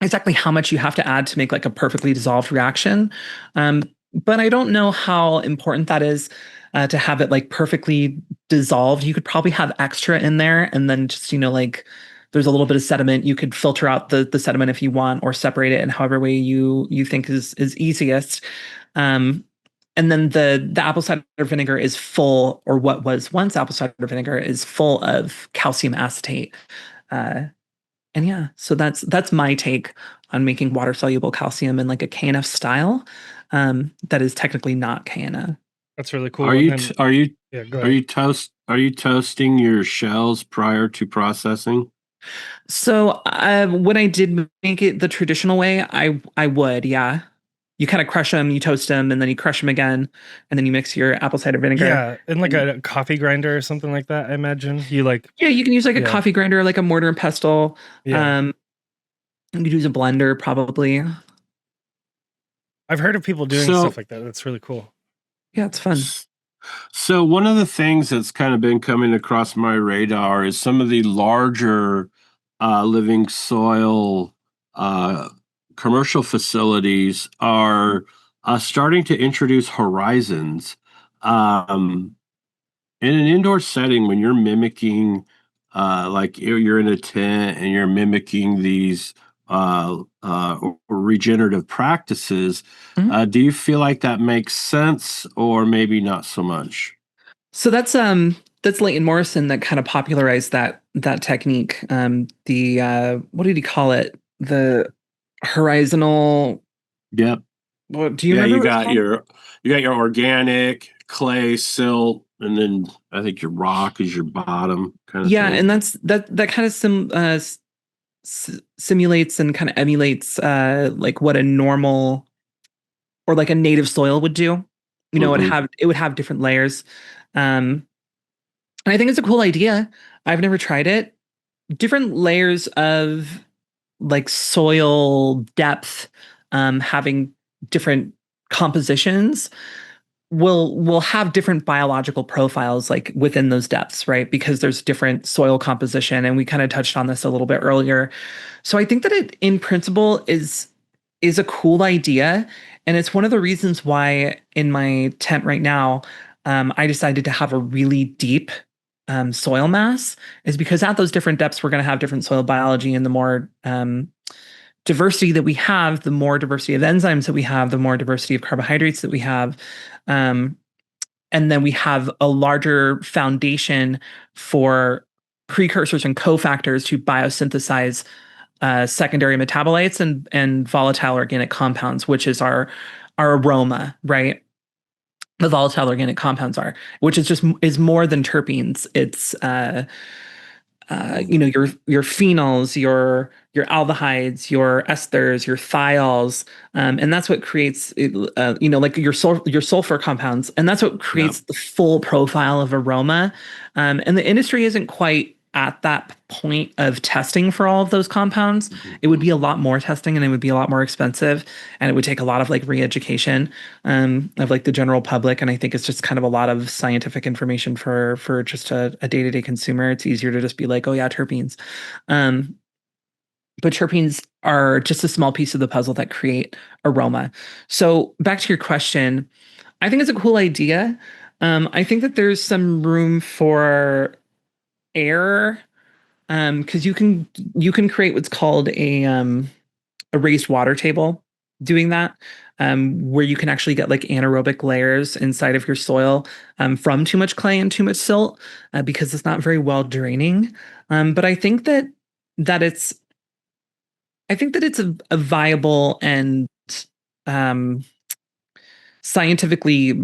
exactly how much you have to add to make like a perfectly dissolved reaction. But I don't know how important that is to have it like perfectly dissolved. You could probably have extra in there, and then just like there's a little bit of sediment. You could filter out the sediment if you want, or separate it in however way you think is easiest. And then the apple cider vinegar is full, or what was once apple cider vinegar is full of calcium acetate. And yeah, so that's my take on making water soluble calcium in like a KNF style. That is technically not KNF. That's really cool. Are And you then- t- are you yeah, go are ahead. you toasting your shells prior to processing? So when I did make it the traditional way, I would, yeah. You kind of crush them, you toast them, and then you crush them again, and then you mix your apple cider vinegar. Yeah, and like a coffee grinder or something like that, I imagine. You like Yeah, you can use like a Yeah. coffee grinder, like a mortar and pestle. Yeah. You could use a blender probably. I've heard of people doing So- stuff like that. That's really cool. Yeah, it's fun. So one of the things that's kind of been coming across my radar is some of the larger living soil commercial facilities are starting to introduce horizons. In an indoor setting, when you're mimicking, like you're in a tent and you're mimicking these regenerative practices, do you feel like that makes sense, or maybe not so much? So that's Leighton Morrison that kind of popularized that technique. The what did he call it? The horizontal. Yep. What do you Yeah, remember? you what it's got called? your organic clay, silt, and then I think your rock is your bottom kind of Yeah, thing. and that kind of simulates and kind of emulates like what a normal or like a native soil would do. Mhm. It would have different layers. And I think it's a cool idea. I've never tried it. Different layers of like soil depth, having different compositions will have different biological profiles like within those depths, right? Because there's different soil composition, and we kind of touched on this a little bit earlier. So I think that it in principle is a cool idea, and it's one of the reasons why in my tent right now I decided to have a really deep soil mass, is because at those different depths we're going to have different soil biology, and the more diversity that we have, the more diversity of enzymes that we have, the more diversity of carbohydrates that we have. And then we have a larger foundation for precursors and cofactors to biosynthesize secondary metabolites and volatile organic compounds, which is our aroma, right? The volatile organic compounds are, which is more than terpenes. It's your phenols, your aldehydes, your esters, your thiols, and that's what creates like your sulfur compounds, and that's what creates the full profile of aroma. And the industry isn't quite at that point of testing for all of those compounds. It would be a lot more testing, and it would be a lot more expensive, and it would take a lot of like re-education of like the general public. And I think it's just kind of a lot of scientific information for just a day-to-day consumer. It's easier to just be like, oh yeah, terpenes. But terpenes are just a small piece of the puzzle that create aroma. So back to your question, I think it's a cool idea. I think that there's some room for error, because you can create what's called a raised water table doing that, where you can actually get like anaerobic layers inside of your soil from too much clay and too much silt, because it's not very well draining. But I think that it's a viable and scientifically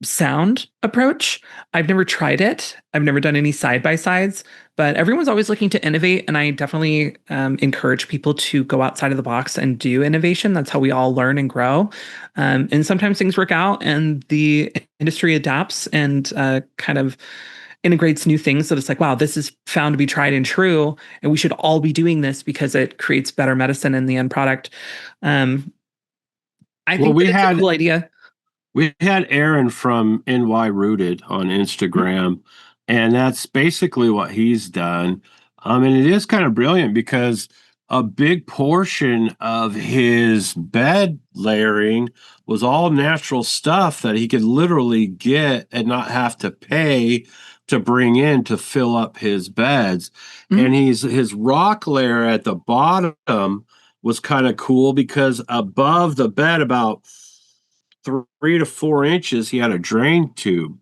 sound approach. I've never tried it. I've never done any side by sides, but everyone's always looking to innovate. And I definitely encourage people to go outside of the box and do innovation. That's how we all learn and grow. And sometimes things work out and the industry adapts and kind of integrates new things that it's like, wow, this is found to be tried and true, and we should all be doing this because it creates better medicine in the end product. I think that it's a cool idea. We had Aaron from NY Rooted on Instagram, and that's basically what he's done. And it is kind of brilliant because a big portion of his bed layering was all natural stuff that he could literally get and not have to pay to bring in to fill up his beds. And his rock layer at the bottom was kind of cool because above the bed, about 3 to 4 inches, he had a drain tube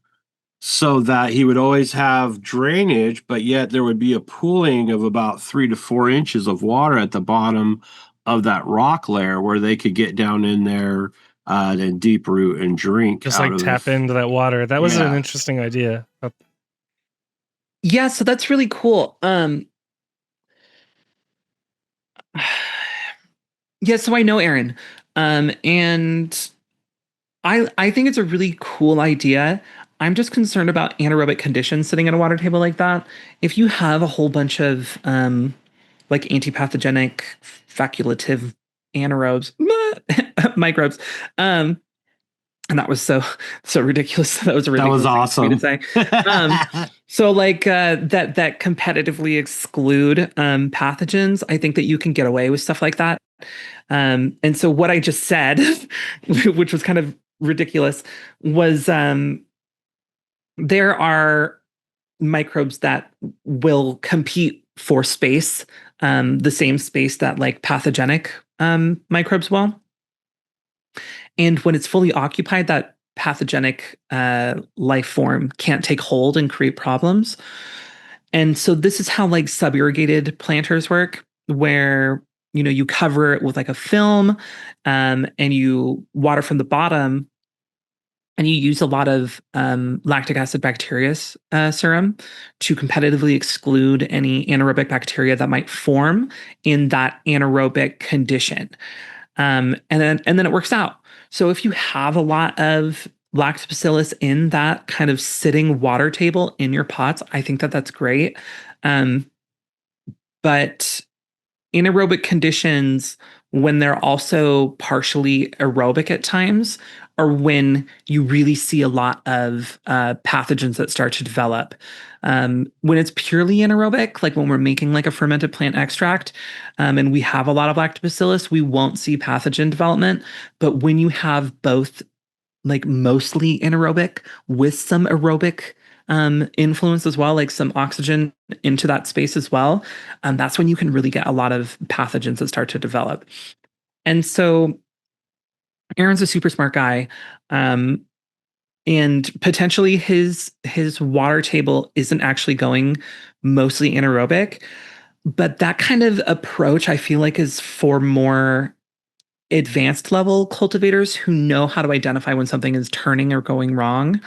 so that he would always have drainage, but yet there would be a pooling of about 3 to 4 inches of water at the bottom of that rock layer where they could get down in there and deep root and drink. Just like tap into that water. That was an interesting idea. Yeah, so that's really cool. Yeah, so I know Aaron. And I think it's a really cool idea. I'm just concerned about anaerobic conditions sitting at a water table like that. If you have a whole bunch of like antipathogenic facultative anaerobes microbes, and that was so ridiculous. That was a ridiculous awesome thing to say. So like that competitively exclude pathogens. I think that you can get away with stuff like that. And so what I just said, which was kind of ridiculous, was there are microbes that will compete for space, the same space that like pathogenic microbes will. And when it's fully occupied, that pathogenic life form can't take hold and create problems. And so this is how like subirrigated planters work, where you cover it with like a film, and you water from the bottom, and you use a lot of lactic acid bacterius serum to competitively exclude any anaerobic bacteria that might form in that anaerobic condition. And then it works out. So if you have a lot of lactobacillus in that kind of sitting water table in your pots, I think that that's great. But anaerobic conditions, when they're also partially aerobic at times, are when you really see a lot of pathogens that start to develop. When it's purely anaerobic, like when we're making like a fermented plant extract, and we have a lot of lactobacillus, we won't see pathogen development. But when you have both like mostly anaerobic with some aerobic influence as well, like some oxygen into that space as well, that's when you can really get a lot of pathogens that start to develop. And so Aaron's a super smart guy, and potentially his water table isn't actually going mostly anaerobic, but that kind of approach I feel like is for more advanced level cultivators who know how to identify when something is turning or going wrong.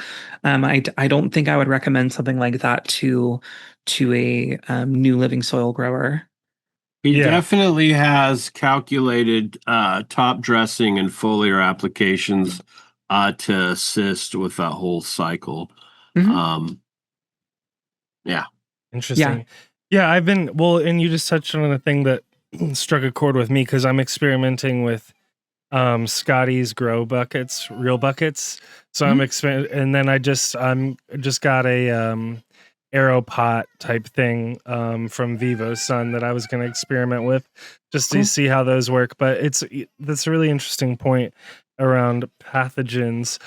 I don't think I would recommend something like that to a new living soil grower. He definitely has calculated top dressing and foliar applications to assist with that whole cycle. Yeah. Interesting. Yeah, I've been, and you just touched on a thing that struck a chord with me because I'm experimenting with Scotty's grow buckets, real buckets. So I'm and then I'm just got a arrow pot type thing from Vivo's Sun that I was going to experiment with just to see how those work. But that's a really interesting point around pathogens.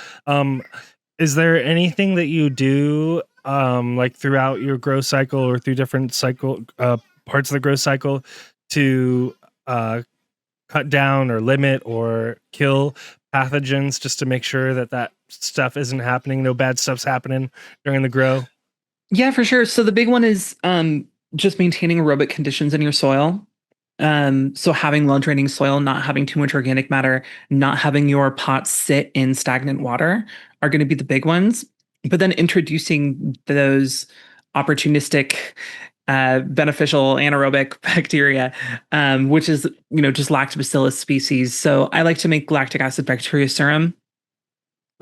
Is there anything that you do like throughout your grow cycle or through different cycle parts of the grow cycle to cut down or limit or kill pathogens just to make sure that stuff isn't happening, no bad stuff's happening during the grow? Yeah, for sure. So the big one is just maintaining aerobic conditions in your soil. So having low draining soil, not having too much organic matter, not having your pots sit in stagnant water are going to be the big ones. But then introducing those opportunistic, beneficial anaerobic bacteria, which is, just lactobacillus species. So I like to make lactic acid bacteria serum.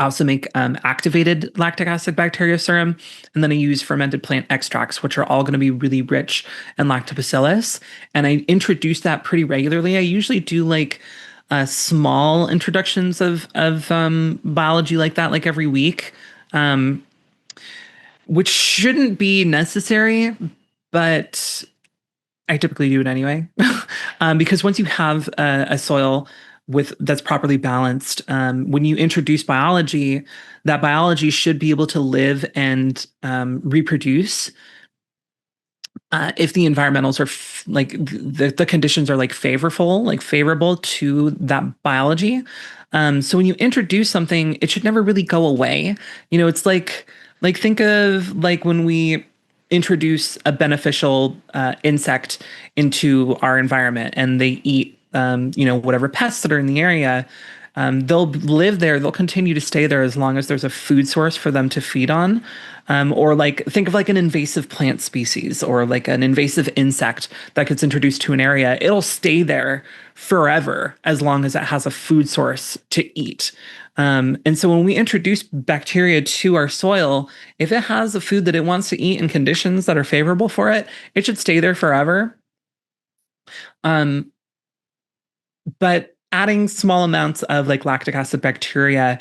I also make activated lactic acid bacteria serum, and then I use fermented plant extracts, which are all going to be really rich in lactobacillus. And I introduce that pretty regularly. I usually do like small introductions of biology like that, like every week, which shouldn't be necessary, but I typically do it anyway, because once you have a soil that's properly balanced, when you introduce biology, that biology should be able to live and reproduce if the environmentals are the conditions are like favorable to that biology. So when you introduce something, it should never really go away. It's like think of like when we introduce a beneficial insect into our environment and they eat whatever pests that are in the area. They'll live there, they'll continue to stay there as long as there's a food source for them to feed on. Or like think of like an invasive plant species or like an invasive insect that gets introduced to an area. It'll stay there forever as long as it has a food source to eat. And so when we introduce bacteria to our soil, if it has the food that it wants to eat in conditions that are favorable for it, it should stay there forever. But adding small amounts of like lactic acid bacteria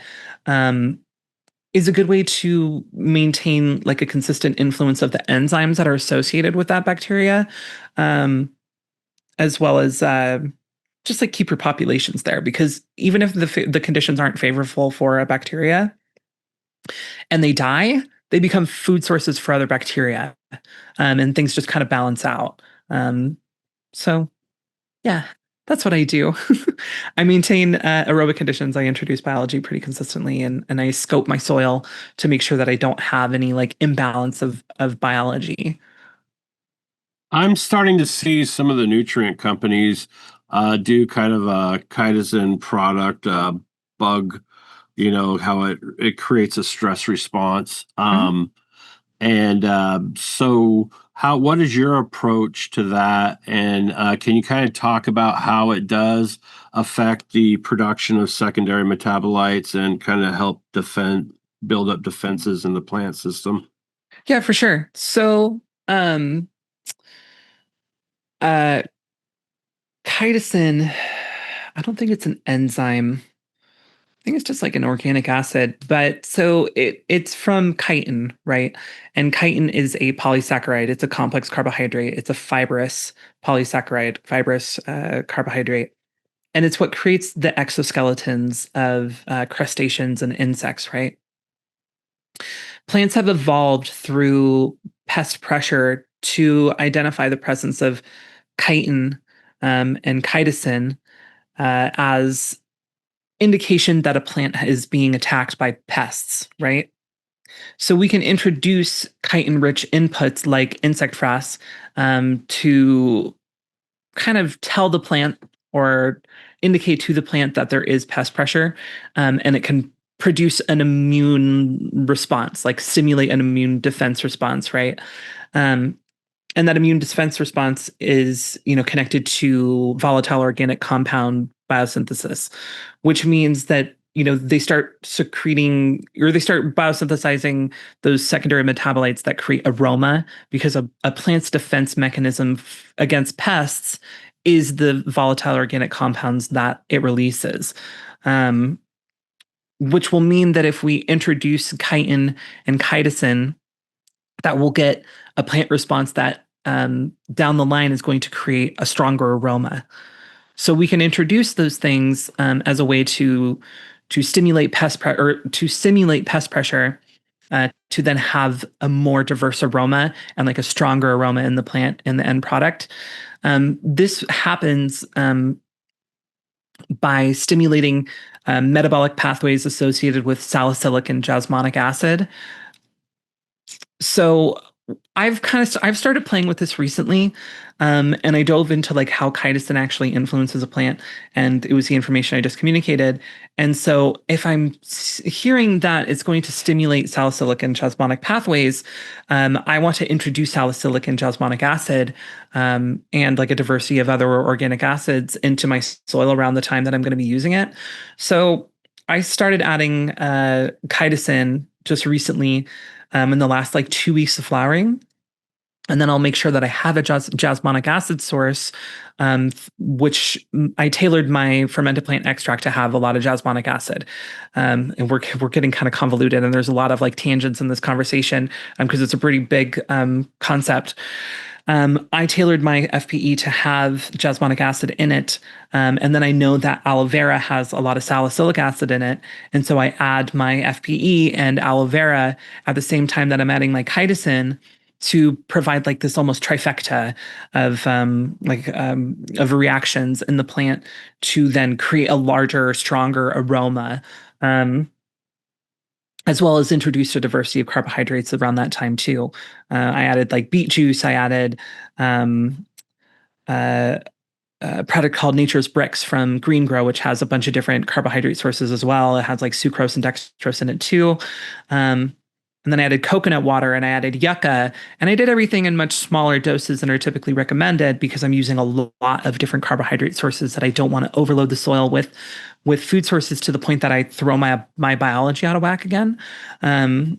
is a good way to maintain like a consistent influence of the enzymes that are associated with that bacteria, as well as just like keep your populations there. Because even if the conditions aren't favorable for a bacteria and they die, they become food sources for other bacteria, and things just kind of balance out. So yeah, that's what I do. I maintain aerobic conditions. I introduce biology pretty consistently, and I scope my soil to make sure that I don't have any like imbalance of biology. I'm starting to see some of the nutrient companies do kind of a chitosan product bug, how it creates a stress response. So what is your approach to that? And can you kind of talk about how it does affect the production of secondary metabolites and kind of help build up defenses in the plant system? Yeah, for sure. So, chitosan, I don't think it's an enzyme. I think it's just like an organic acid, but so it's from chitin, right? And chitin is a polysaccharide. It's a complex carbohydrate. It's a fibrous polysaccharide, fibrous carbohydrate, and it's what creates the exoskeletons of crustaceans and insects, right? Plants have evolved through pest pressure to identify the presence of chitin and chitosan as indication that a plant is being attacked by pests, right? So we can introduce chitin-rich inputs like insect frass to kind of tell the plant or indicate to the plant that there is pest pressure, and it can produce an immune response, like stimulate an immune defense response, right? And that immune defense response is, connected to volatile organic compound biosynthesis, which means that, they start secreting or they start biosynthesizing those secondary metabolites that create aroma, because a plant's defense mechanism against pests is the volatile organic compounds that it releases. Which will mean that if we introduce chitin and chitosan, that we'll get a plant response that down the line is going to create a stronger aroma. So we can introduce those things as a way to stimulate pest pressure, to then have a more diverse aroma and like a stronger aroma in the plant in the end product. This happens by stimulating metabolic pathways associated with salicylic and jasmonic acid. So I've started playing with this recently, and I dove into like how chitosan actually influences a plant, and it was the information I just communicated. And so if I'm hearing that it's going to stimulate salicylic and jasmonic pathways, I want to introduce salicylic and jasmonic acid and like a diversity of other organic acids into my soil around the time that I'm going to be using it. So I started adding chitosan just recently, in the last like 2 weeks of flowering. And then I'll make sure that I have a jasmonic acid source, which I tailored my fermented plant extract to have a lot of jasmonic acid. And we're getting kind of convoluted, and there's a lot of like tangents in this conversation because it's a pretty big concept. I tailored my FPE to have jasmonic acid in it. And then I know that aloe vera has a lot of salicylic acid in it. And so I add my FPE and aloe vera at the same time that I'm adding my chitosan to provide like this almost trifecta of reactions in the plant to then create a larger, stronger aroma. As well as introduce a diversity of carbohydrates around that time too. I added like beet juice. I added a product called Nature's Bricks from Green Grow, which has a bunch of different carbohydrate sources as well. It has like sucrose and dextrose in it too. And then I added coconut water and I added yucca, and I did everything in much smaller doses than are typically recommended because I'm using a lot of different carbohydrate sources that I don't want to overload the soil with food sources to the point that I throw my biology out of whack again. And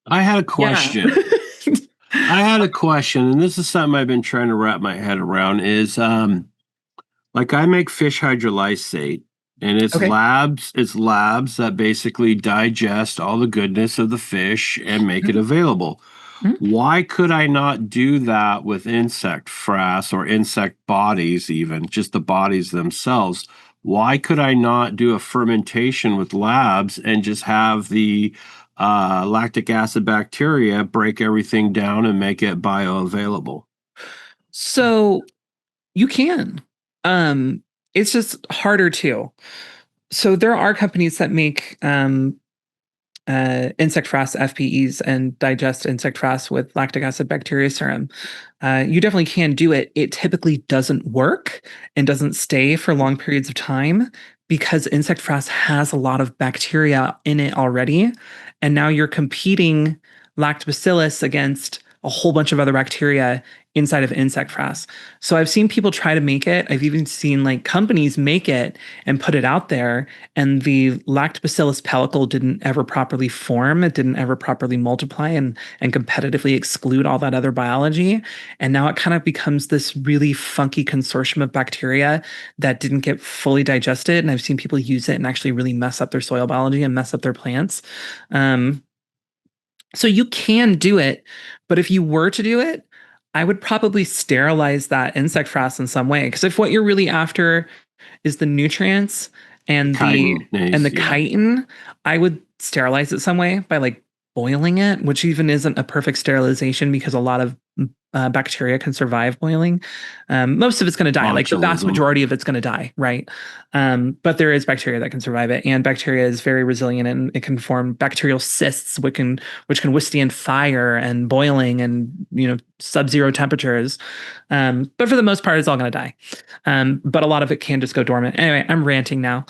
I had a question. Yeah. I had a question, and this is something I've been trying to wrap my head around is like I make fish hydrolysate, and it's Okay. labs that basically digest all the goodness of the fish and make it available. Mhm. Why could I not do that with insect frass or insect bodies, even just the bodies themselves? Why could I not do a fermentation with labs and just have the lactic acid bacteria break everything down and make it bioavailable? So you can. It's just harder to. So there are companies that make insect frass FPEs and digest insect frass with lactic acid bacteria serum. You definitely can do it. It typically doesn't work and doesn't stay for long periods of time because insect frass has a lot of bacteria in it already. And now you're competing lactobacillus against a whole bunch of other bacteria inside of insect frass. So I've seen people try to make it. I've even seen like companies make it and put it out there, and the lactobacillus pellicle didn't ever properly form. It didn't ever properly multiply and competitively exclude all that other biology. And now it kind of becomes this really funky consortium of bacteria that didn't get fully digested. And I've seen people use it and actually really mess up their soil biology and mess up their plants. So you can do it, but if you were to do it, I would probably sterilize that insect frass in some way. Because if what you're really after is the nutrients and Chitin, the yeah. chitin, I would sterilize it some way by like boiling it, which even isn't a perfect sterilization because a lot of bacteria can survive boiling. Most of it's going to die. Like the vast Botulism. majority of it's going to die, right? But there is bacteria that can survive it, and bacteria is very resilient, and it can form bacterial cysts, which can withstand fire and boiling and sub-zero temperatures. But for the most part, it's all going to die. But a lot of it can just go dormant. Anyway, I'm ranting now.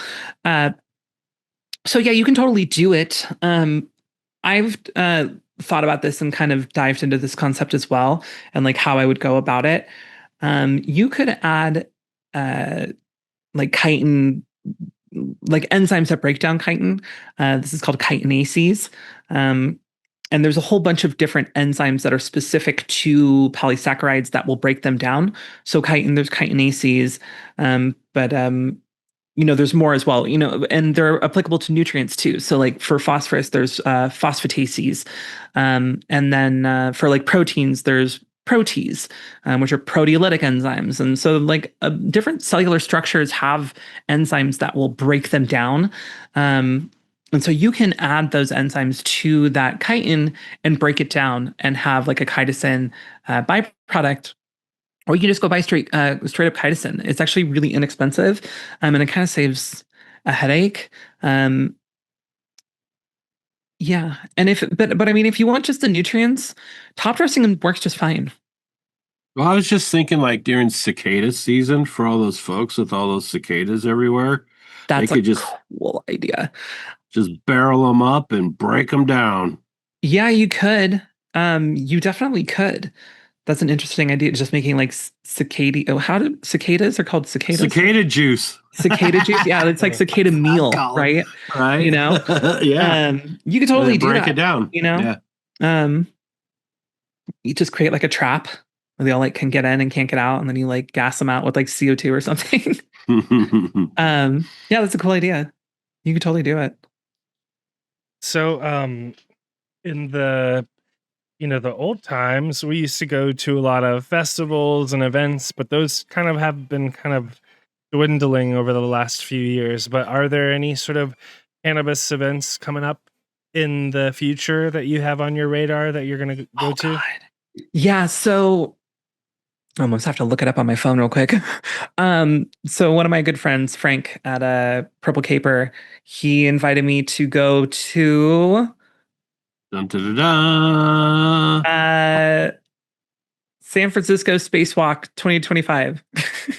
So yeah, you can totally do it. I've thought about this and kind of dived into this concept as well, and like how I would go about it. You could add like chitin, like enzymes that break down chitin. This is called chitinases. And there's a whole bunch of different enzymes that are specific to polysaccharides that will break them down. So there's chitinases, but there's more as well, and they're applicable to nutrients too. So like for phosphorus, there's phosphatases. And then for like proteins, there's protease, which are proteolytic enzymes. And so like different cellular structures have enzymes that will break them down. And so you can add those enzymes to that chitin and break it down and have like a chitosan byproduct. Or you can just go buy straight up chitosan. It's actually really inexpensive, and it kind of saves a headache. Yeah, and but I mean, if you want just the nutrients, top dressing works just fine. Well, I was just thinking like during cicada season for all those folks with all those cicadas everywhere, That's they could a cool idea. just barrel them up and break them down. Yeah, you could. You definitely could. That's an interesting idea. Just making like cicada. Oh, how do cicadas are called cicadas? Cicada juice. Cicada juice. Yeah, it's like cicada meal, right? Right. You know, Yeah. you could totally do break that. it down. You know, Yeah. You just create like a trap where they all like can get in and can't get out, and then you like gas them out with like CO2 or something. Yeah, that's a cool idea. You could totally do it. So, in the the old times, we used to go to a lot of festivals and events, but those kind of have been kind of dwindling over the last few years. But are there any sort of cannabis events coming up in the future that you have on your radar that you're going to go to? God. Yeah, so I almost have to look it up on my phone real quick. So one of my good friends, Frank at Purple Caper, he invited me to go to Dun, dun, dun, dun. San Francisco Spacewalk 2025.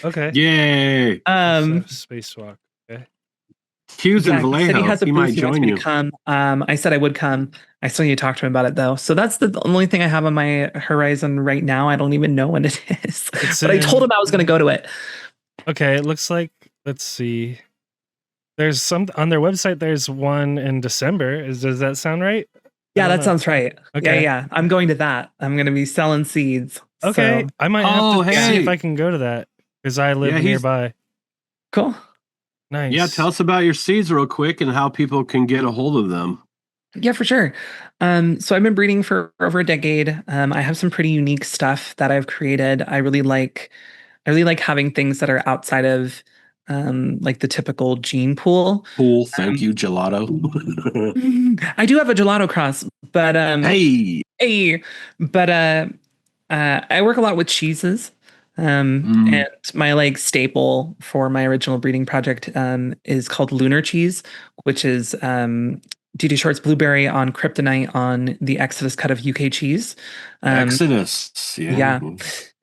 Okay. Yay. Spacewalk. Okay. Hughes and He said Vallejo. he has a He booth. might He wants join me you. to come. I said I would come. I still need to talk to him about it though. So that's the only thing I have on my horizon right now. I don't even know when it is. But I told him I was going to go to it. Okay, it looks like, let's see. There's some on their website. There's one in December. Does that sound right? Yeah, that sounds right. Okay. Yeah. I'm going to that. I'm going to be selling seeds. Okay, So. I might have to see hey. if I can go to that because I live nearby. Cool. Nice. Yeah, tell us about your seeds real quick and how people can get a hold of them. Yeah, for sure. So I've been breeding for over a decade. I have some pretty unique stuff that I've created. I really like having things that are outside of like the typical gene pool. Cool. Thank you, gelato. I do have a gelato cross, but hey, but I work a lot with cheeses. And my like staple for my original breeding project is called Lunar Cheese, which is D.D. Short's blueberry on kryptonite on the Exodus cut of UK cheese. Exodus, yeah.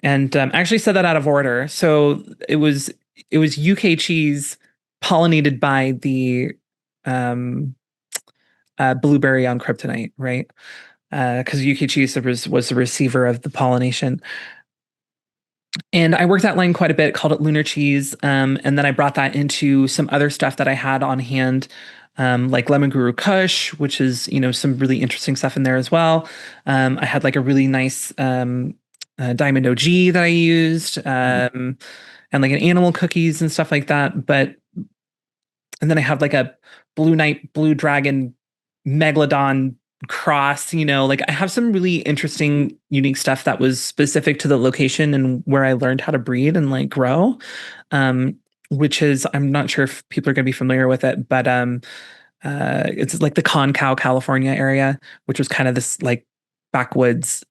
And I actually said that out of order. So it was UK cheese pollinated by the blueberry on kryptonite, right? Because UK cheese was the receiver of the pollination. And I worked that line quite a bit, called it Lunar Cheese. And then I brought that into some other stuff that I had on hand, like Lemon Guru Kush, which is, some really interesting stuff in there as well. I had like a really nice Diamond OG that I used, and like an animal cookies and stuff like that. And then I have like a Blue Knight, Blue Dragon, Megalodon cross, like I have some really interesting, unique stuff that was specific to the location and where I learned how to breed and like grow. Which is, I'm not sure if people are going to be familiar with it, but it's like the Concow, California area, which was kind of this like backwoods,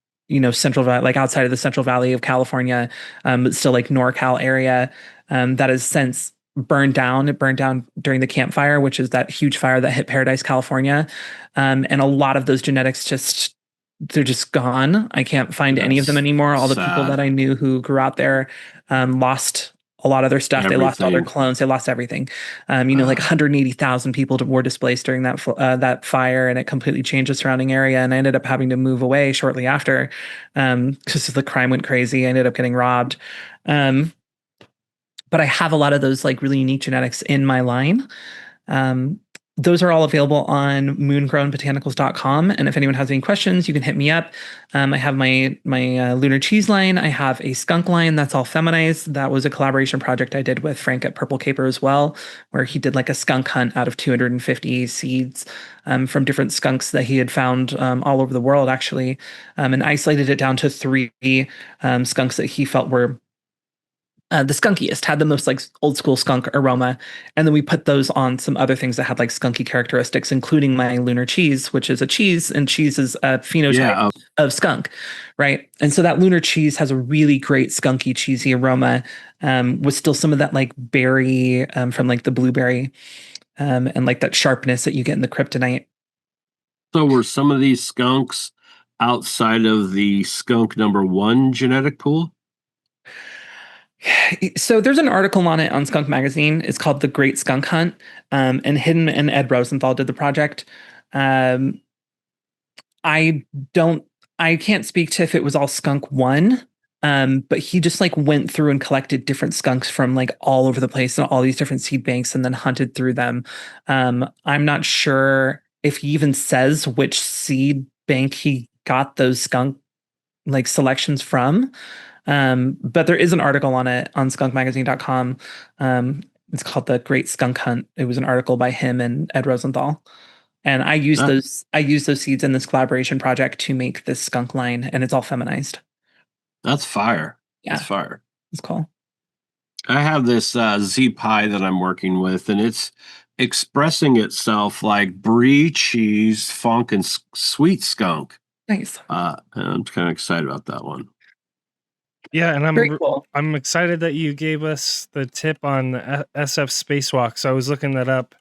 Central Valley, like outside of the Central Valley of California, but still like NorCal area, that has since burned down. It burned down during the Camp Fire, which is that huge fire that hit Paradise, California. And a lot of those genetics they're just gone. I can't find any of them anymore. All the people that I knew who grew out there lost a lot of their stuff. Everything. They lost all their clones. They lost everything. Like 180,000 people were displaced during that fire, and it completely changed the surrounding area. And I ended up having to move away shortly after, because the crime went crazy. I ended up getting robbed. But I have a lot of those like really unique genetics in my line. Those are all available on moongrownbotanicals.com. And if anyone has any questions, you can hit me up. I have my Lunar Cheese line. I have a skunk line that's all feminized. That was a collaboration project I did with Frank at Purple Caper as well, where he did like a skunk hunt out of 250 seeds from different skunks that he had found all over the world, actually, and isolated it down to 3 skunks that he felt were the skunkiest, had the most like old school skunk aroma. And then we put those on some other things that had like skunky characteristics, including my Lunar Cheese, which is a cheese, and cheese is a phenotype of skunk, right? And so that Lunar Cheese has a really great skunky, cheesy aroma, with still some of that like berry from like the blueberry, and like that sharpness that you get in the kryptonite. So were some of these skunks outside of the skunk #1 genetic pool? So there's an article on it on Skunk Magazine. It's called The Great Skunk Hunt, and Hidden and Ed Rosenthal did the project. I don't I can't speak to if it was all skunk one, but he just like went through and collected different skunks from like all over the place and all these different seed banks and then hunted through them. I'm not sure if he even says which seed bank he got those skunk like selections from. But there is an article on it on skunkmagazine.com. It's called The Great Skunk Hunt. It was an article by him and Ed Rosenthal. And I use those seeds in this collaboration project to make this skunk line, and it's all feminized. That's fire. Yeah. That's fire. It's cool. I have this Z pie that I'm working with, and it's expressing itself like brie cheese, funk, and sweet skunk. Nice. And I'm kind of excited about that one. Yeah, and Very cool. I'm excited that you gave us the tip on the SF Spacewalk. So I was looking that up.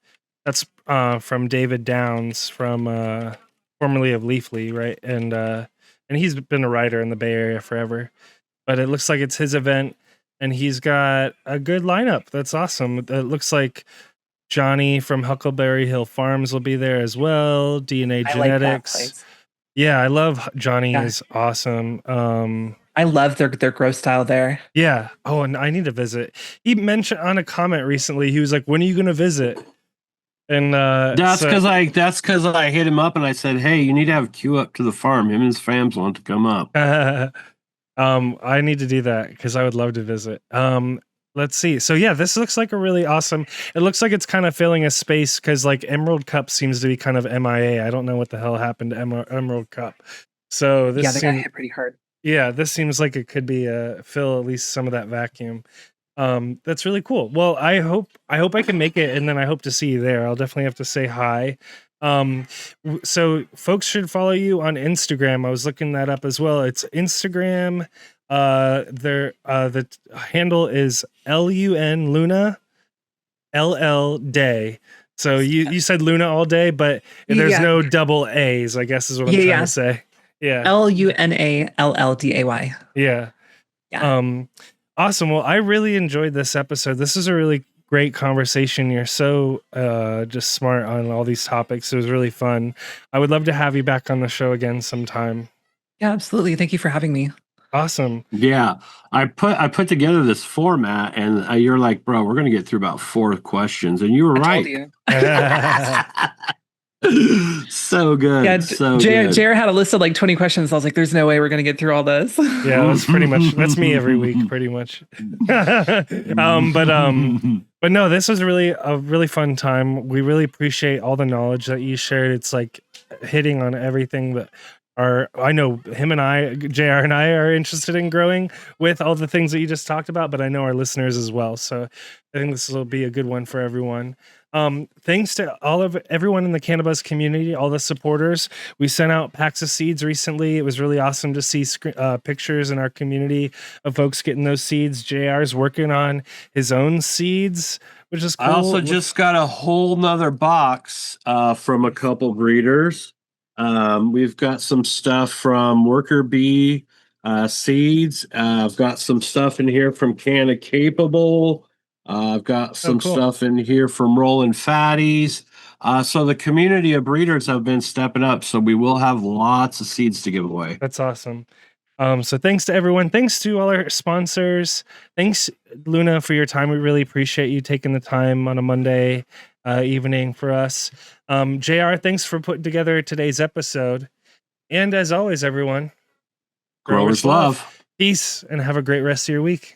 That's from David Downs, from formerly of Leafly, right? And he's been a writer in the Bay Area forever. But it looks like it's his event, and he's got a good lineup. That's awesome. It looks like Johnny from Huckleberry Hill Farms will be there as well. DNA Genetics. Yeah, I love Johnny. Yeah. Is awesome. I love their grow style there. Yeah. Oh, and I need to visit. He mentioned on a comment recently, he was like, "When are you going to visit?" And that's because I hit him up and I said, "Hey, you need to have Q up to the farm. Him and his fams want to come up." I need to do that because I would love to visit. Let's see. So yeah, this looks like a really awesome. It looks like it's kind of filling a space because like Emerald Cup seems to be kind of MIA. I don't know what the hell happened to Emerald Cup. So this they got hit pretty hard. Yeah, this seems like it could be fill at least some of that vacuum. That's really cool. Well, I hope I can make it, and then I hope to see you there. I'll definitely have to say hi. So folks should follow you on Instagram. I was looking that up as well. It's Instagram. The handle is Luna LL Day. So you said Luna all day, but there's no double A's, I guess is what I'm trying to say. Yeah. LUNALLDAY. Yeah. Awesome. Well, I really enjoyed this episode. This is a really great conversation. You're so just smart on all these topics. It was really fun. I would love to have you back on the show again sometime. Yeah, absolutely. Thank you for having me. Awesome. Yeah, I put together this format, and you're like, bro, we're gonna get through about 4 questions, and you were right. So good. Yeah, so JR had a list of like 20 questions. I was like, there's no way we're gonna get through all this. Yeah, that's me every week, pretty much. But no, this was really a really fun time. We really appreciate all the knowledge that you shared. It's like hitting on everything that I know him and I, JR and I, are interested in growing with all the things that you just talked about, but I know our listeners as well. So I think this will be a good one for everyone. Thanks to everyone in the CannaBuzz community, all the supporters. We sent out packs of seeds recently. It was really awesome to see pictures in our community of folks getting those seeds. JR's working on his own seeds, which is cool. I also just got a whole nother box from a couple breeders. We've got some stuff from Worker Bee Seeds. I've got some stuff in here from Canna Capable. I've got some stuff in here from Rollin' Fatties. So the community of breeders have been stepping up. So we will have lots of seeds to give away. That's awesome. So thanks to everyone. Thanks to all our sponsors. Thanks, Luna, for your time. We really appreciate you taking the time on a Monday evening for us. JR, thanks for putting together today's episode. And as always, everyone, growers love. Peace, and have a great rest of your week.